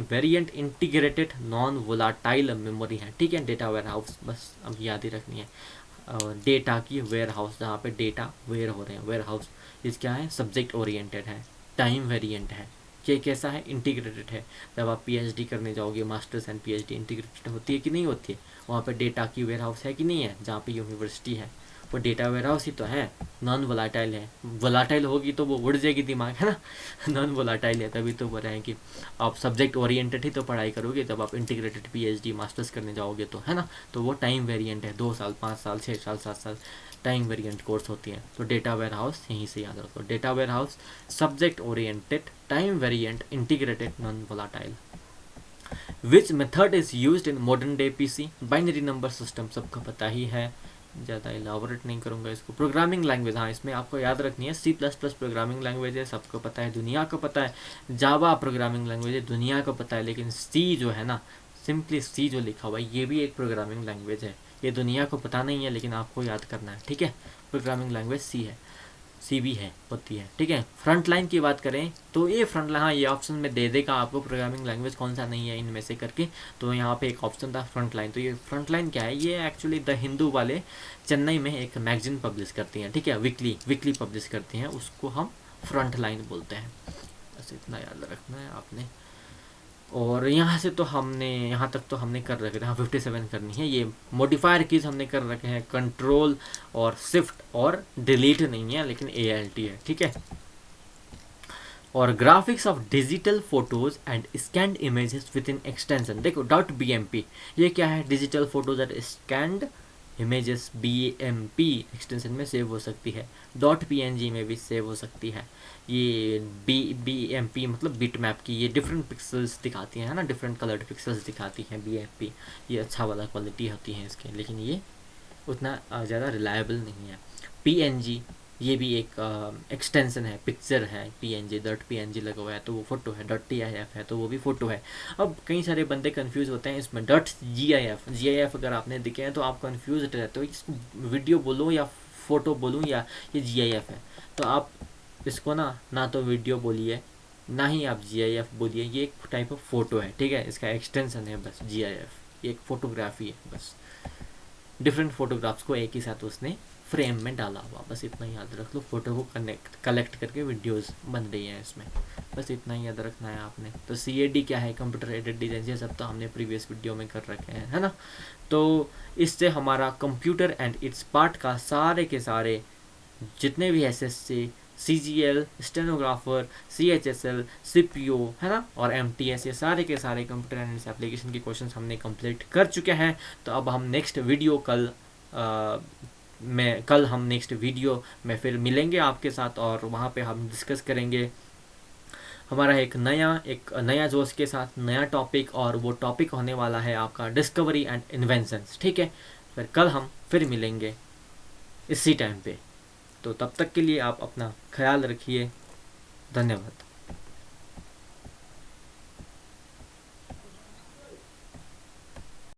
variant integrated non volatile memory है। ठीक है, डेटा वेयरहाउस बस अब याद ही रखनी है। डेटा की वेयरहाउस, जहाँ पे डेटा वेयर हो रहे हैं, वेयरहाउस। इस क्या है? सब्जेक्ट ओरिएंटेड है, टाइम वेरिएंट है, ये कैसा है? इंटीग्रेटेड है। जब आप पीएचडी करने जाओगे, मास्टर्स एंड पीएचडी इंटीग्रेटेड होती है कि नहीं होती है? वहाँ पे डेटा की वेयरहाउस है कि नहीं है? जहाँ पे यूनिवर्सिटी है वो डेटा वेयर हाउस ही तो है, नॉन वोलाटाइल है। वोलाटाइल होगी तो वो उड़ जाएगी दिमाग, है ना। नॉन वोलाटाइल है, तभी तो बोल रहे हैं कि आप सब्जेक्ट ओरिएंटेड ही तो पढ़ाई करोगे जब आप इंटीग्रेटेड पीएचडी मास्टर्स करने जाओगे तो, है ना। तो वो टाइम वेरिएंट है, 2 साल 5 साल 6 साल 7 साल टाइम वेरिएंट कोर्स होती है। तो डेटा वेयर हाउस यहीं से याद रखो, data warehouse subject oriented time variant integrated non volatile. Which method is used in modern day PC? Binary number system सबको पता ही है, ज़्यादा इलाबोरेट नहीं करूँगा इसको। प्रोग्रामिंग लैंग्वेज, हाँ इसमें आपको याद रखनी है, C++ प्रोग्रामिंग लैंग्वेज है, सबको पता है, दुनिया को पता है। जावा प्रोग्रामिंग लैंग्वेज है, दुनिया को पता है। लेकिन सी जो है ना, सिंपली सी जो लिखा हुआ है, ये भी एक प्रोग्रामिंग लैंग्वेज है। ये दुनिया को पता नहीं है लेकिन आपको याद करना है, ठीक है। प्रोग्रामिंग लैंग्वेज सी है, सी भी है, होती है, ठीक है। फ्रंट लाइन की बात करें तो ये फ्रंट लाइन, हाँ ये ऑप्शन में दे देगा आपको प्रोग्रामिंग लैंग्वेज कौन सा नहीं है इनमें से करके। तो यहाँ पे एक ऑप्शन था फ्रंट लाइन। तो ये फ्रंट लाइन क्या है, ये एक्चुअली द हिंदू वाले चेन्नई में एक मैगजीन पब्लिश करती हैं, ठीक है, वीकली पब्लिश करती हैं, उसको हम फ्रंट लाइन बोलते हैं। बस इतना याद रखना है आपने। और यहाँ से तो हमने, यहाँ तक तो हमने कर रखे थे, हाँ 57 करनी है। ये मॉडिफायर कीज हमने कर रखे हैं, कंट्रोल और शिफ्ट और डिलीट नहीं है, लेकिन ALT है, ठीक है। और graphics of digital photos and scanned images with in extension, देखो .bmp, ये क्या है, digital photos and scanned images BMP extension में सेव हो सकती है, .png में भी सेव हो सकती है। ये BMP मतलब बिट मैप की, ये डिफरेंट पिक्सल्स दिखाती हैं, है ना, डिफरेंट कलर्ड पिक्सल्स दिखाती हैं BMP। ये अच्छा वाला क्वालिटी होती है इसके, लेकिन ये उतना ज़्यादा रिलायबल नहीं है। PNG, ये भी एक एक्सटेंशन है, पिक्चर है, .png लगा हुआ है तो वो फोटो है, .tif है तो वो भी फोटो है। अब कई सारे बंदे कंफ्यूज होते हैं इसमें, .gif अगर आपने दिखे हैं तो आप कंफ्यूज रहते हो, इसको वीडियो बोलूँ या फ़ोटो बोलूँ या ये GIF है। तो आप इसको ना तो वीडियो बोलिए ना ही आप GIF बोलिए, ये एक टाइप ऑफ फ़ोटो है, ठीक है, इसका एक्सटेंशन है बस GIF, ये एक फ़ोटोग्राफी है बस। डिफरेंट फोटोग्राफ्स को एक ही साथ उसने फ्रेम में डाला हुआ, बस इतना ही याद रख लो। फोटो को कलेक्ट करके वीडियोस बन रही हैं इसमें, बस इतना ही याद रखना है आपने। तो CAD क्या है, कंप्यूटर एडेड डिज़ाइन, ये सब तो हमने प्रीवियस वीडियो में कर रखे हैं, है ना। तो इससे हमारा कंप्यूटर एंड इट्स पार्ट का सारे के सारे जितने भी SSC, CGL, stenographer, CHSL, CPU, है ना, और MTS, ये सारे के सारे कंप्यूटर एंड इट्स एप्लीकेशन के क्वेश्चंस हमने कंप्लीट कर चुके हैं। तो अब हम नेक्स्ट वीडियो कल हम नेक्स्ट वीडियो में फिर मिलेंगे आपके साथ, और वहाँ पे हम डिस्कस करेंगे हमारा एक नया जोश के साथ नया टॉपिक, और वो टॉपिक होने वाला है आपका डिस्कवरी एंड इन्वेंशंस, ठीक है। फिर कल हम फिर मिलेंगे इसी टाइम पे। तो तब तक के लिए आप अपना ख्याल रखिए, धन्यवाद।